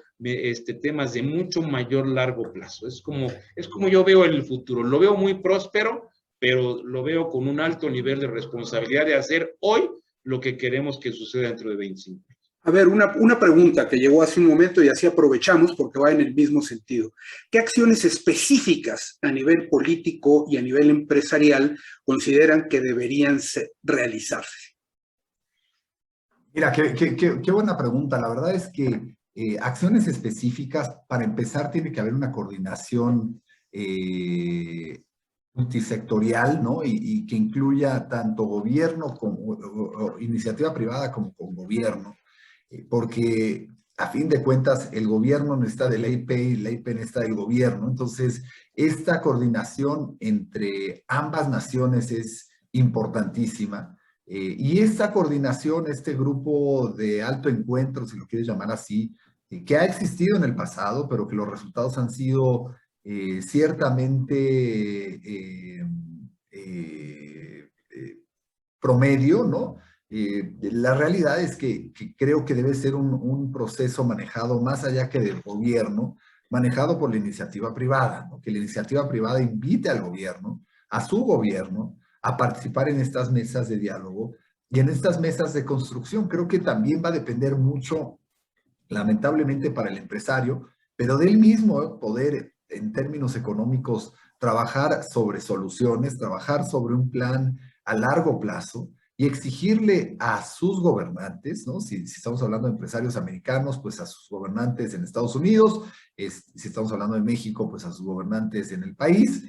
temas de mucho mayor largo plazo. Es como yo veo el futuro. Lo veo muy próspero, pero lo veo con un alto nivel de responsabilidad de hacer hoy lo que queremos que suceda dentro de 25 años. A ver, una pregunta que llegó hace un momento y así aprovechamos porque va en el mismo sentido. ¿Qué acciones específicas a nivel político y a nivel empresarial consideran que deberían realizarse? Mira, qué buena pregunta. La verdad es que acciones específicas, para empezar, tiene que haber una coordinación multisectorial, ¿no? Y que incluya tanto gobierno como o iniciativa privada como con gobierno. Porque a fin de cuentas el gobierno necesita de la IP y la IP necesita del gobierno. Entonces, esta coordinación entre ambas naciones es importantísima. Y esta coordinación, este grupo de alto encuentro, si lo quieres llamar así, que ha existido en el pasado, pero que los resultados han sido ciertamente promedio, ¿no? La realidad es que creo que debe ser un proceso manejado más allá que del gobierno, manejado por la iniciativa privada, ¿no? Que la iniciativa privada invite al gobierno, a su gobierno, a participar en estas mesas de diálogo y en estas mesas de construcción. Creo que también va a depender mucho, lamentablemente para el empresario, pero de él mismo poder, en términos económicos, trabajar sobre soluciones, trabajar sobre un plan a largo plazo y exigirle a sus gobernantes, ¿no? Si estamos hablando de empresarios americanos, pues a sus gobernantes en Estados Unidos, si estamos hablando de México, pues a sus gobernantes en el país,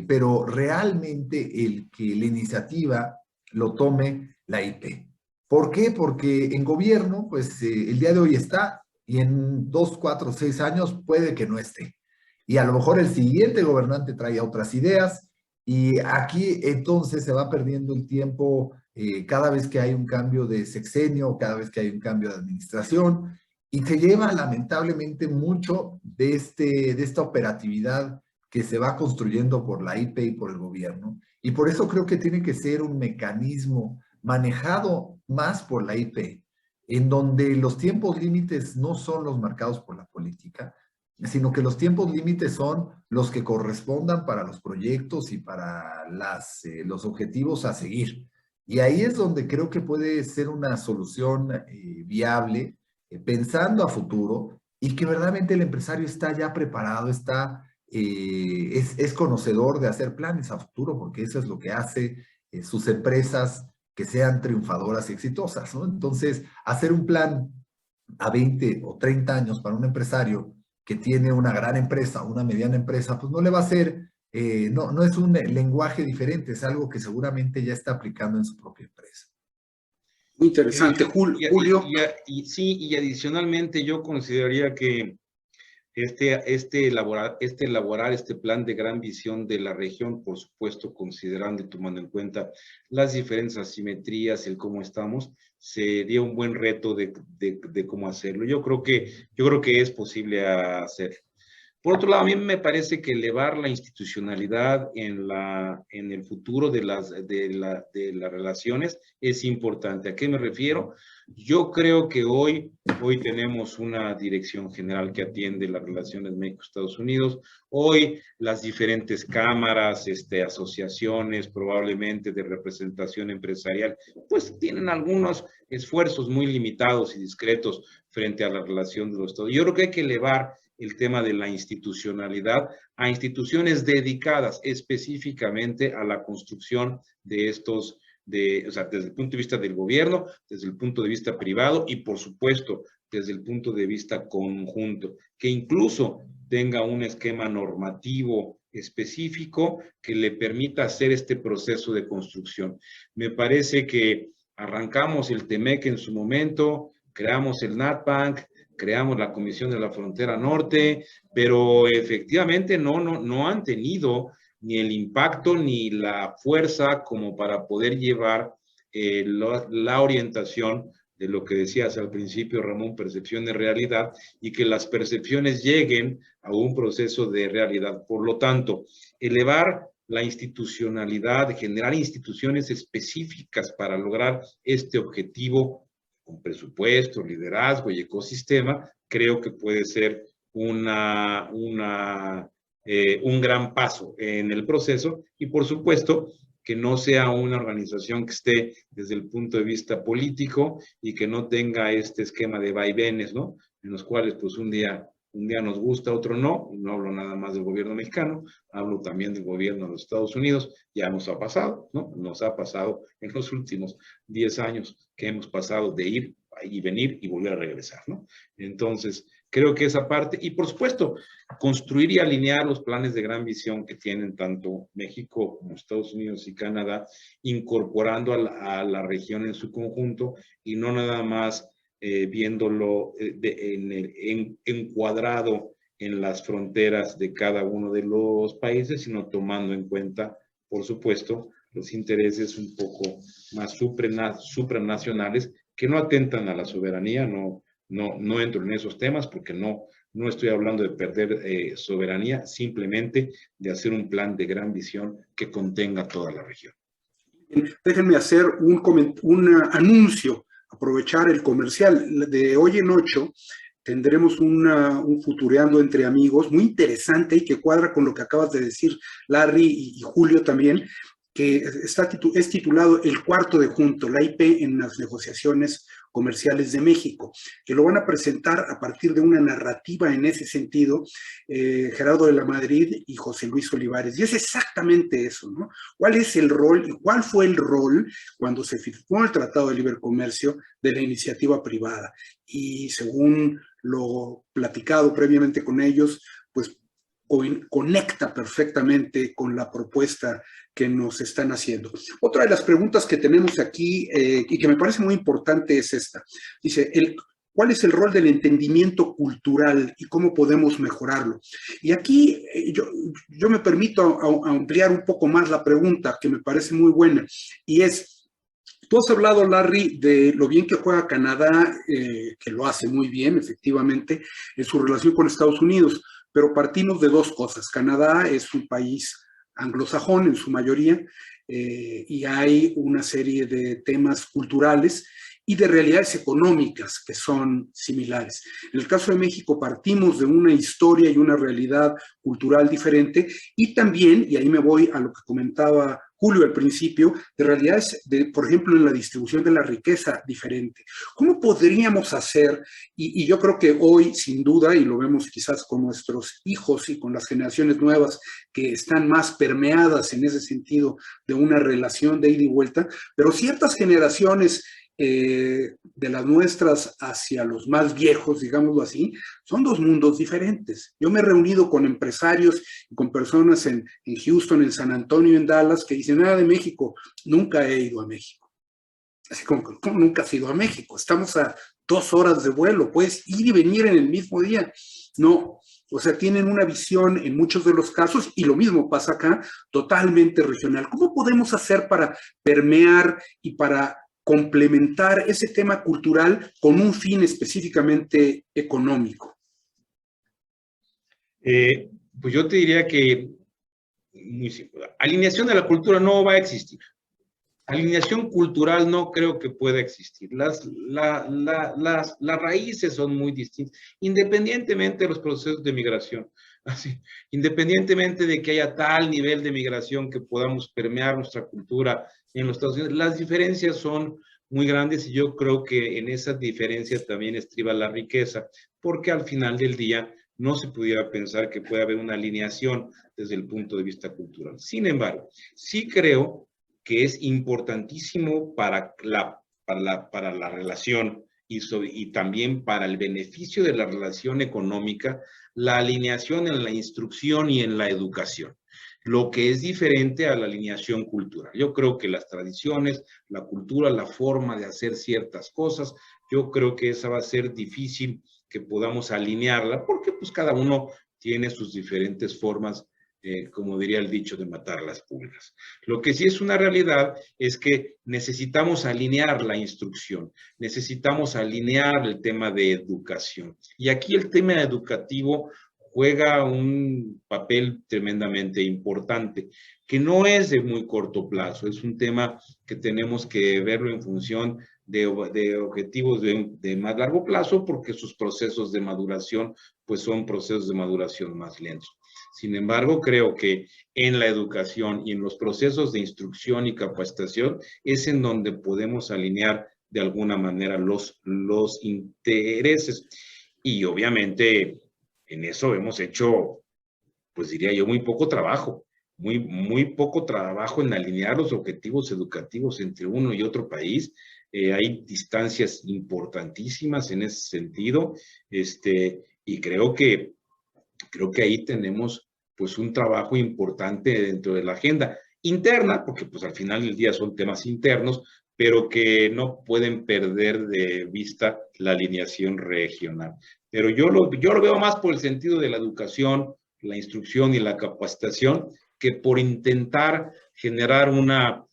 pero realmente el que la iniciativa lo tome la IP. ¿Por qué? Porque en gobierno, pues el día de hoy está y en 2, 4, 6 años puede que no esté. Y a lo mejor el siguiente gobernante trae otras ideas y aquí entonces se va perdiendo el tiempo cada vez que hay un cambio de sexenio, cada vez que hay un cambio de administración y se lleva lamentablemente mucho de esta operatividad que se va construyendo por la IP y por el gobierno. Y por eso creo que tiene que ser un mecanismo manejado más por la IP, en donde los tiempos límites no son los marcados por la política, sino que los tiempos límites son los que correspondan para los proyectos y para los objetivos a seguir. Y ahí es donde creo que puede ser una solución viable, pensando a futuro, y que verdaderamente el empresario está ya preparado, es conocedor de hacer planes a futuro, porque eso es lo que hace sus empresas que sean triunfadoras y exitosas, ¿no? Entonces, hacer un plan a 20 o 30 años para un empresario que tiene una gran empresa, una mediana empresa, pues no le va a hacer, no es un lenguaje diferente, es algo que seguramente ya está aplicando en su propia empresa. Muy interesante, Julio. Sí, y adicionalmente yo consideraría que elaborar este plan de gran visión de la región, por supuesto, considerando y tomando en cuenta las diferentes asimetrías, el cómo estamos, sería un buen reto de cómo hacerlo. Yo creo que es posible hacer. Por otro lado, a mí me parece que elevar la institucionalidad en el futuro de las relaciones es importante. ¿A qué me refiero? Yo creo que hoy tenemos una dirección general que atiende las relaciones México-Estados Unidos. Hoy las diferentes cámaras, asociaciones probablemente de representación empresarial, pues tienen algunos esfuerzos muy limitados y discretos frente a la relación de los Estados. Yo creo que hay que elevar el tema de la institucionalidad a instituciones dedicadas específicamente a la construcción de estos, o sea, desde el punto de vista del gobierno, desde el punto de vista privado y, por supuesto, desde el punto de vista conjunto, que incluso tenga un esquema normativo específico que le permita hacer este proceso de construcción. Me parece que arrancamos el TEMEC en su momento, creamos el NatBank, creamos la Comisión de la Frontera Norte, pero efectivamente no han tenido ni el impacto ni la fuerza como para poder llevar la orientación de lo que decías al principio, Ramón, percepción de realidad, y que las percepciones lleguen a un proceso de realidad. Por lo tanto, elevar la institucionalidad, generar instituciones específicas para lograr este objetivo con presupuesto, liderazgo y ecosistema, creo que puede ser un gran paso en el proceso y, por supuesto, que no sea una organización que esté desde el punto de vista político y que no tenga este esquema de vaivenes, ¿no? En los cuales, pues, un día nos gusta, otro no. No hablo nada más del gobierno mexicano, hablo también del gobierno de los Estados Unidos. Ya nos ha pasado, ¿no? Nos ha pasado en los últimos 10 años que hemos pasado de ir y venir y volver a regresar, ¿no? Entonces, creo que esa parte, y por supuesto, construir y alinear los planes de gran visión que tienen tanto México como Estados Unidos y Canadá, incorporando a la región en su conjunto y no nada más viéndolo encuadrado en las fronteras de cada uno de los países, sino tomando en cuenta, por supuesto, los intereses un poco más supranacionales que no atentan a la soberanía. No entro en esos temas porque no estoy hablando de perder soberanía, simplemente de hacer un plan de gran visión que contenga toda la región. Déjenme hacer un anuncio, aprovechar el comercial. De hoy en 8 tendremos un Futureando entre amigos muy interesante y que cuadra con lo que acabas de decir, Larry y Julio también, que es titulado El Cuarto de Junto, la IP en las negociaciones comerciales de México, que lo van a presentar a partir de una narrativa en ese sentido, Gerardo de la Madrid y José Luis Olivares. Y es exactamente eso, ¿no? ¿Cuál es el rol y cuál fue el rol cuando se firmó el Tratado de Libre Comercio de la iniciativa privada? Y según lo platicado previamente con ellos, pues conecta perfectamente con la propuesta que nos están haciendo. Otra de las preguntas que tenemos aquí y que me parece muy importante es esta. Dice, ¿cuál es el rol del entendimiento cultural y cómo podemos mejorarlo? Y aquí yo me permito ampliar un poco más la pregunta, que me parece muy buena, y es, tú has hablado, Larry, de lo bien que juega Canadá, que lo hace muy bien, efectivamente, en su relación con Estados Unidos, pero partimos de dos cosas. Canadá es un país anglosajón en su mayoría, y hay una serie de temas culturales y de realidades económicas que son similares. En el caso de México partimos de una historia y una realidad cultural diferente y también, y ahí me voy a lo que comentaba Julio al principio, de realidades, por ejemplo, en la distribución de la riqueza diferente. ¿Cómo podríamos hacer? Y yo creo que hoy, sin duda, y lo vemos quizás con nuestros hijos y con las generaciones nuevas que están más permeadas en ese sentido de una relación de ida y vuelta, pero ciertas generaciones de las nuestras hacia los más viejos, digámoslo así, son dos mundos diferentes. Yo me he reunido con empresarios y con personas en Houston, en San Antonio, en Dallas, que dicen, nada de México, nunca he ido a México. Así como nunca has ido a México, estamos a 2 horas de vuelo, puedes ir y venir en el mismo día. No, o sea, tienen una visión en muchos de los casos, y lo mismo pasa acá, totalmente regional. ¿Cómo podemos hacer para permear y para complementar ese tema cultural con un fin específicamente económico? Pues yo te diría que alineación de la cultura no va a existir. Alineación cultural no creo que pueda existir. Las raíces son muy distintas, independientemente de los procesos de migración. Así, independientemente de que haya tal nivel de migración que podamos permear nuestra cultura en los Estados Unidos, las diferencias son muy grandes y yo creo que en esas diferencias también estriba la riqueza, porque al final del día no se pudiera pensar que puede haber una alineación desde el punto de vista cultural. Sin embargo, sí creo que es importantísimo para la relación y también para el beneficio de la relación económica, la alineación en la instrucción y en la educación, lo que es diferente a la alineación cultural. Yo creo que las tradiciones, la cultura, la forma de hacer ciertas cosas, yo creo que esa va a ser difícil que podamos alinearla, porque pues cada uno tiene sus diferentes formas, como diría el dicho, de matar las pulgas. Lo que sí es una realidad es que necesitamos alinear la instrucción, necesitamos alinear el tema de educación. Y aquí el tema educativo juega un papel tremendamente importante, que no es de muy corto plazo, es un tema que tenemos que verlo en función de objetivos de más largo plazo, porque sus procesos de maduración, pues son procesos de maduración más lentos. Sin embargo, creo que en la educación y en los procesos de instrucción y capacitación es en donde podemos alinear de alguna manera los intereses. Y obviamente en eso hemos hecho, pues diría yo, muy poco trabajo, muy poco trabajo en alinear los objetivos educativos entre uno y otro país. Hay distancias importantísimas en ese sentido, y creo que ahí tenemos pues un trabajo importante dentro de la agenda interna, porque pues al final del día son temas internos, pero que no pueden perder de vista la alineación regional. Pero yo lo veo más por el sentido de la educación, la instrucción y la capacitación, que por intentar generar una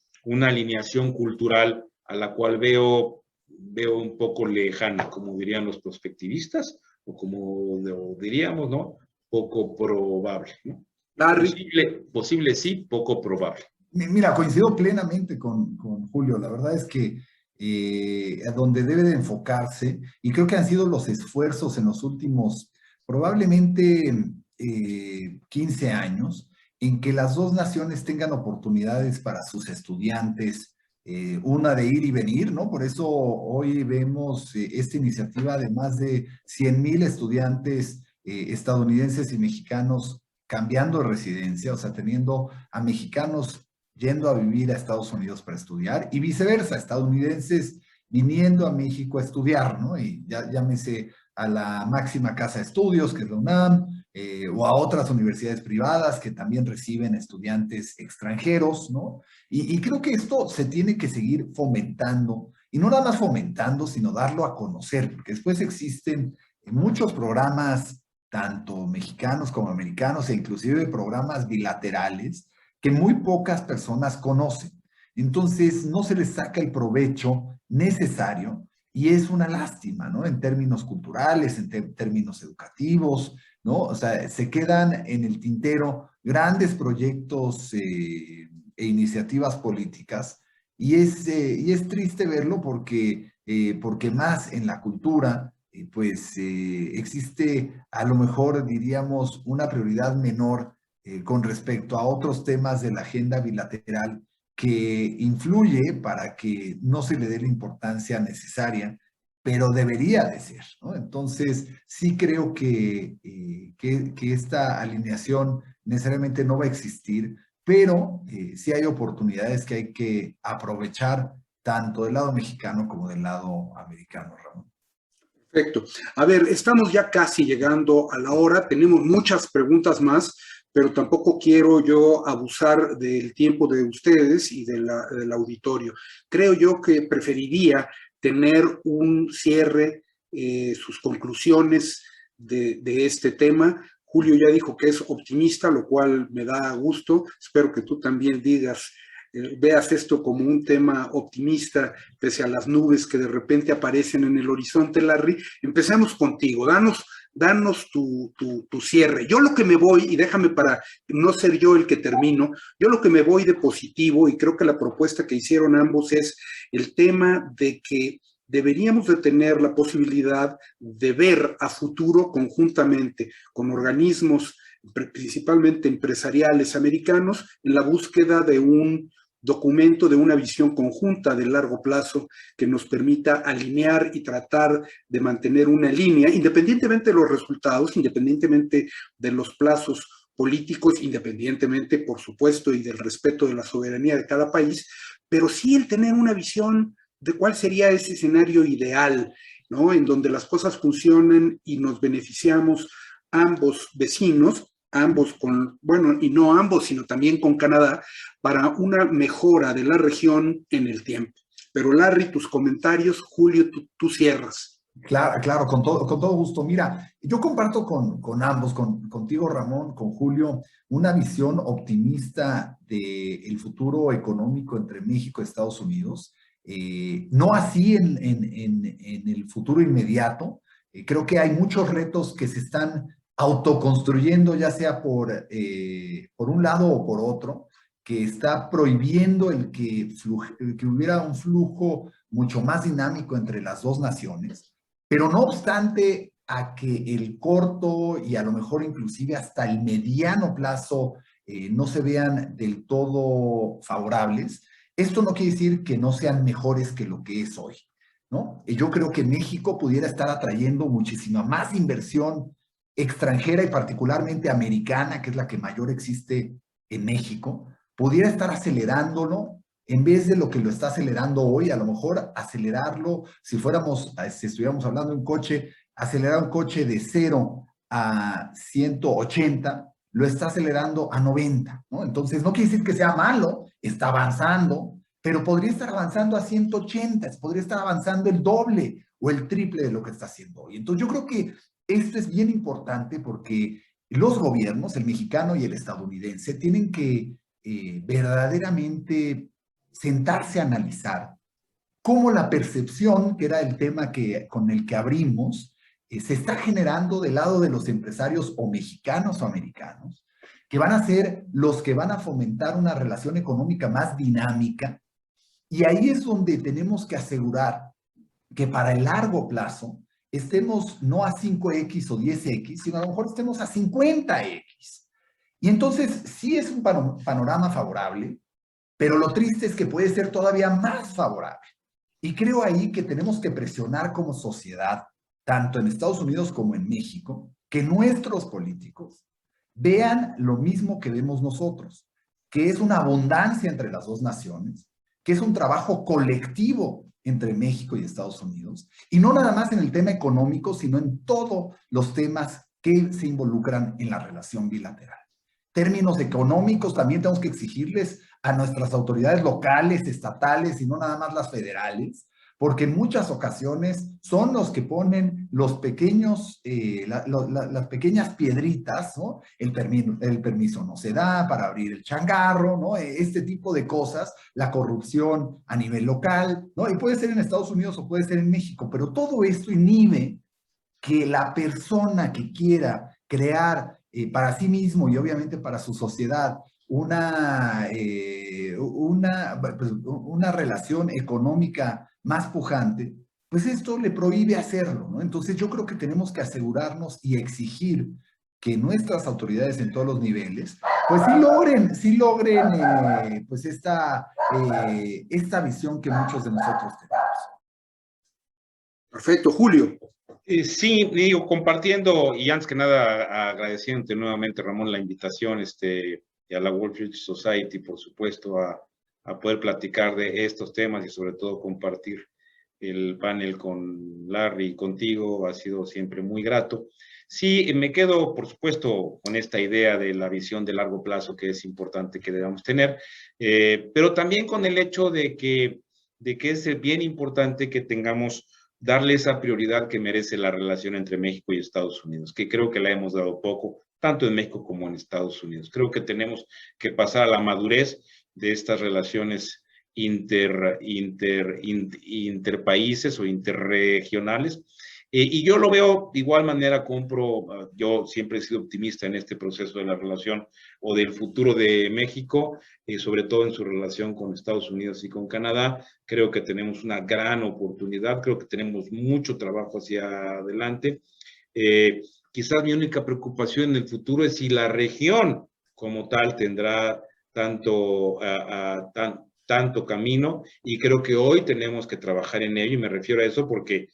alineación cultural a la cual veo un poco lejana, como dirían los prospectivistas, o como diríamos, ¿no? Poco probable, ¿no? Larry. Posible sí, poco probable. Mira, coincido plenamente con Julio. La verdad es que a donde debe de enfocarse, y creo que han sido los esfuerzos en los últimos probablemente 15 años, en que las dos naciones tengan oportunidades para sus estudiantes, una de ir y venir, ¿no? Por eso hoy vemos esta iniciativa de más de 100,000 estudiantes estadounidenses y mexicanos cambiando de residencia, o sea, teniendo a mexicanos yendo a vivir a Estados Unidos para estudiar y viceversa, estadounidenses viniendo a México a estudiar, ¿no? Y ya llámese a la máxima casa de estudios, que es la UNAM, o a otras universidades privadas que también reciben estudiantes extranjeros, ¿no? Y creo que esto se tiene que seguir fomentando, y no nada más fomentando, sino darlo a conocer, porque después existen muchos programas, tanto mexicanos como americanos, e inclusive programas bilaterales, que muy pocas personas conocen. Entonces, no se les saca el provecho necesario y es una lástima, ¿no? En términos culturales, en términos educativos, ¿no? O sea, se quedan en el tintero grandes proyectos e iniciativas políticas y es triste verlo porque más en la cultura, pues existe a lo mejor, diríamos, una prioridad menor con respecto a otros temas de la agenda bilateral que influye para que no se le dé la importancia necesaria, pero debería de ser, ¿no? Entonces, sí creo que esta alineación necesariamente no va a existir, pero sí hay oportunidades que hay que aprovechar tanto del lado mexicano como del lado americano, Ramón. Perfecto. A ver, estamos ya casi llegando a la hora, tenemos muchas preguntas más, pero tampoco quiero yo abusar del tiempo de ustedes y del auditorio. Creo yo que preferiría tener un cierre, sus conclusiones de este tema. Julio ya dijo que es optimista, lo cual me da gusto. Espero que tú también veas esto como un tema optimista, pese a las nubes que de repente aparecen en el horizonte, Larry. Empecemos contigo, danos tu cierre. Yo lo que me voy, y déjame para no ser yo el que termino, yo lo que me voy de positivo, y creo que la propuesta que hicieron ambos es el tema de que deberíamos de tener la posibilidad de ver a futuro conjuntamente con organismos principalmente empresariales americanos en la búsqueda de un documento, de una visión conjunta de largo plazo que nos permita alinear y tratar de mantener una línea, independientemente de los resultados, independientemente de los plazos políticos, independientemente, por supuesto, y del respeto de la soberanía de cada país, pero sí el tener una visión de cuál sería ese escenario ideal, ¿no? En donde las cosas funcionen y nos beneficiamos ambos vecinos, ambos bueno, y no ambos, sino también con Canadá, para una mejora de la región en el tiempo. Pero Larry, tus comentarios, Julio, tú cierras. Claro, con todo gusto. Mira, yo comparto con ambos, contigo Ramón, con Julio, una visión optimista del futuro económico entre México y Estados Unidos. No así en el futuro inmediato. Creo que hay muchos retos que se están autoconstruyendo, ya sea por un lado o por otro, que está prohibiendo el que hubiera un flujo mucho más dinámico entre las dos naciones, pero no obstante a que el corto y a lo mejor inclusive hasta el mediano plazo no se vean del todo favorables, esto no quiere decir que no sean mejores que lo que es hoy, ¿no? Y yo creo que México pudiera estar atrayendo muchísima más inversión extranjera y particularmente americana, que es la que mayor existe en México, pudiera estar acelerándolo en vez de lo que lo está acelerando hoy, a lo mejor acelerarlo, si estuviéramos hablando de un coche, acelerar un coche de 0 a 180, lo está acelerando a 90, ¿no? Entonces, no quiere decir que sea malo, está avanzando, pero podría estar avanzando a 180, podría estar avanzando el doble o el triple de lo que está haciendo hoy. Entonces, yo creo que esto es bien importante porque los gobiernos, el mexicano y el estadounidense, tienen que verdaderamente sentarse a analizar cómo la percepción, que era el tema con el que abrimos, se está generando del lado de los empresarios o mexicanos o americanos, que van a ser los que van a fomentar una relación económica más dinámica. Y ahí es donde tenemos que asegurar que para el largo plazo estemos no a 5X o 10X, sino a lo mejor estemos a 50X. Y entonces sí es un panorama favorable, pero lo triste es que puede ser todavía más favorable. Y creo ahí que tenemos que presionar como sociedad, tanto en Estados Unidos como en México, que nuestros políticos vean lo mismo que vemos nosotros, que es una abundancia entre las dos naciones, que es un trabajo colectivo entre México y Estados Unidos, y no nada más en el tema económico, sino en todos los temas que se involucran en la relación bilateral. Términos económicos también tenemos que exigirles a nuestras autoridades locales, estatales y no nada más las federales, porque en muchas ocasiones son los que ponen los pequeños, las pequeñas piedritas, ¿no? El permiso no se da para abrir el changarro, ¿no? Este tipo de cosas, la corrupción a nivel local, ¿no? Y puede ser en Estados Unidos o puede ser en México, pero todo esto inhibe que la persona que quiera crear para sí mismo y obviamente para su sociedad una relación económica más pujante, pues esto le prohíbe hacerlo, ¿no? Entonces yo creo que tenemos que asegurarnos y exigir que nuestras autoridades en todos los niveles, pues sí logren pues esta visión que muchos de nosotros tenemos. Perfecto, Julio. Sí, digo, compartiendo y antes que nada agradeciéndote nuevamente, Ramón, la invitación y a la World Future Society, por supuesto, a poder platicar de estos temas y sobre todo compartir el panel con Larry y contigo, ha sido siempre muy grato. Sí, me quedo, por supuesto, con esta idea de la visión de largo plazo que es importante que debamos tener, pero también con el hecho de que es bien importante que tengamos darle esa prioridad que merece la relación entre México y Estados Unidos, que creo que la hemos dado poco, tanto en México como en Estados Unidos. Creo que tenemos que pasar a la madurez de estas relaciones interpaíses o interregionales. Y yo lo veo de igual manera, yo siempre he sido optimista en este proceso de la relación o del futuro de México, sobre todo en su relación con Estados Unidos y con Canadá. Creo que tenemos una gran oportunidad, creo que tenemos mucho trabajo hacia adelante. Quizás mi única preocupación en el futuro es si la región como tal tendrá tanto camino, y creo que hoy tenemos que trabajar en ello, y me refiero a eso porque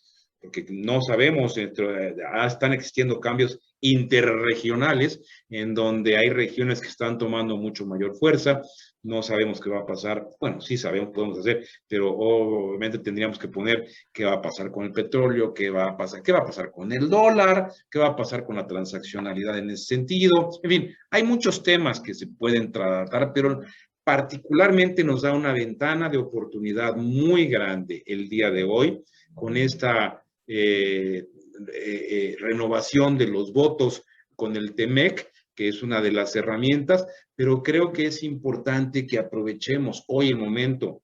no sabemos, están existiendo cambios interregionales en donde hay regiones que están tomando mucho mayor fuerza, no sabemos qué va a pasar, bueno, sí sabemos, podemos hacer, pero obviamente tendríamos que poner qué va a pasar con el petróleo, qué va a pasar con el dólar, qué va a pasar con la transaccionalidad en ese sentido, en fin, hay muchos temas que se pueden tratar, pero particularmente nos da una ventana de oportunidad muy grande el día de hoy con esta renovación de los votos con el TEMEC, que es una de las herramientas, pero creo que es importante que aprovechemos hoy el momento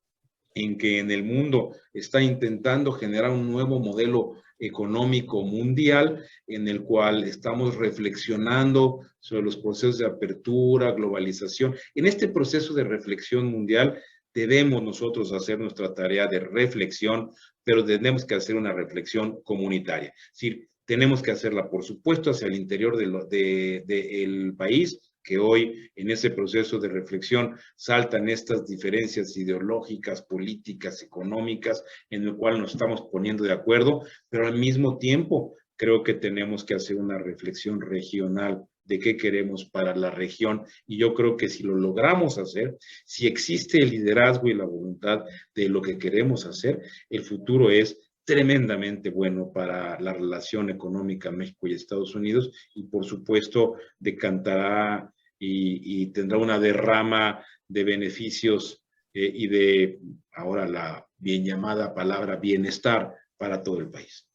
en que en el mundo está intentando generar un nuevo modelo económico mundial en el cual estamos reflexionando sobre los procesos de apertura, globalización. En este proceso de reflexión mundial debemos nosotros hacer nuestra tarea de reflexión, pero tenemos que hacer una reflexión comunitaria. Es decir, tenemos que hacerla, por supuesto, hacia el interior del país, que hoy en ese proceso de reflexión saltan estas diferencias ideológicas, políticas, económicas, en el cual nos estamos poniendo de acuerdo, pero al mismo tiempo creo que tenemos que hacer una reflexión regional de qué queremos para la región, y yo creo que si lo logramos hacer, si existe el liderazgo y la voluntad de lo que queremos hacer, el futuro es tremendamente bueno para la relación económica México y Estados Unidos, y por supuesto decantará y tendrá una derrama de beneficios y de, ahora la bien llamada palabra, bienestar para todo el país.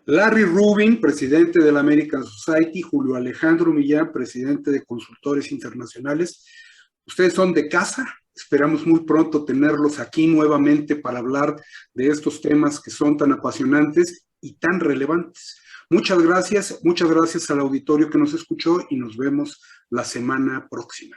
Larry Rubin, presidente de la American Society, Julio Alejandro Millán, presidente de Consultores Internacionales. Ustedes son de casa. Esperamos muy pronto tenerlos aquí nuevamente para hablar de estos temas que son tan apasionantes y tan relevantes. Muchas gracias al auditorio que nos escuchó y nos vemos la semana próxima.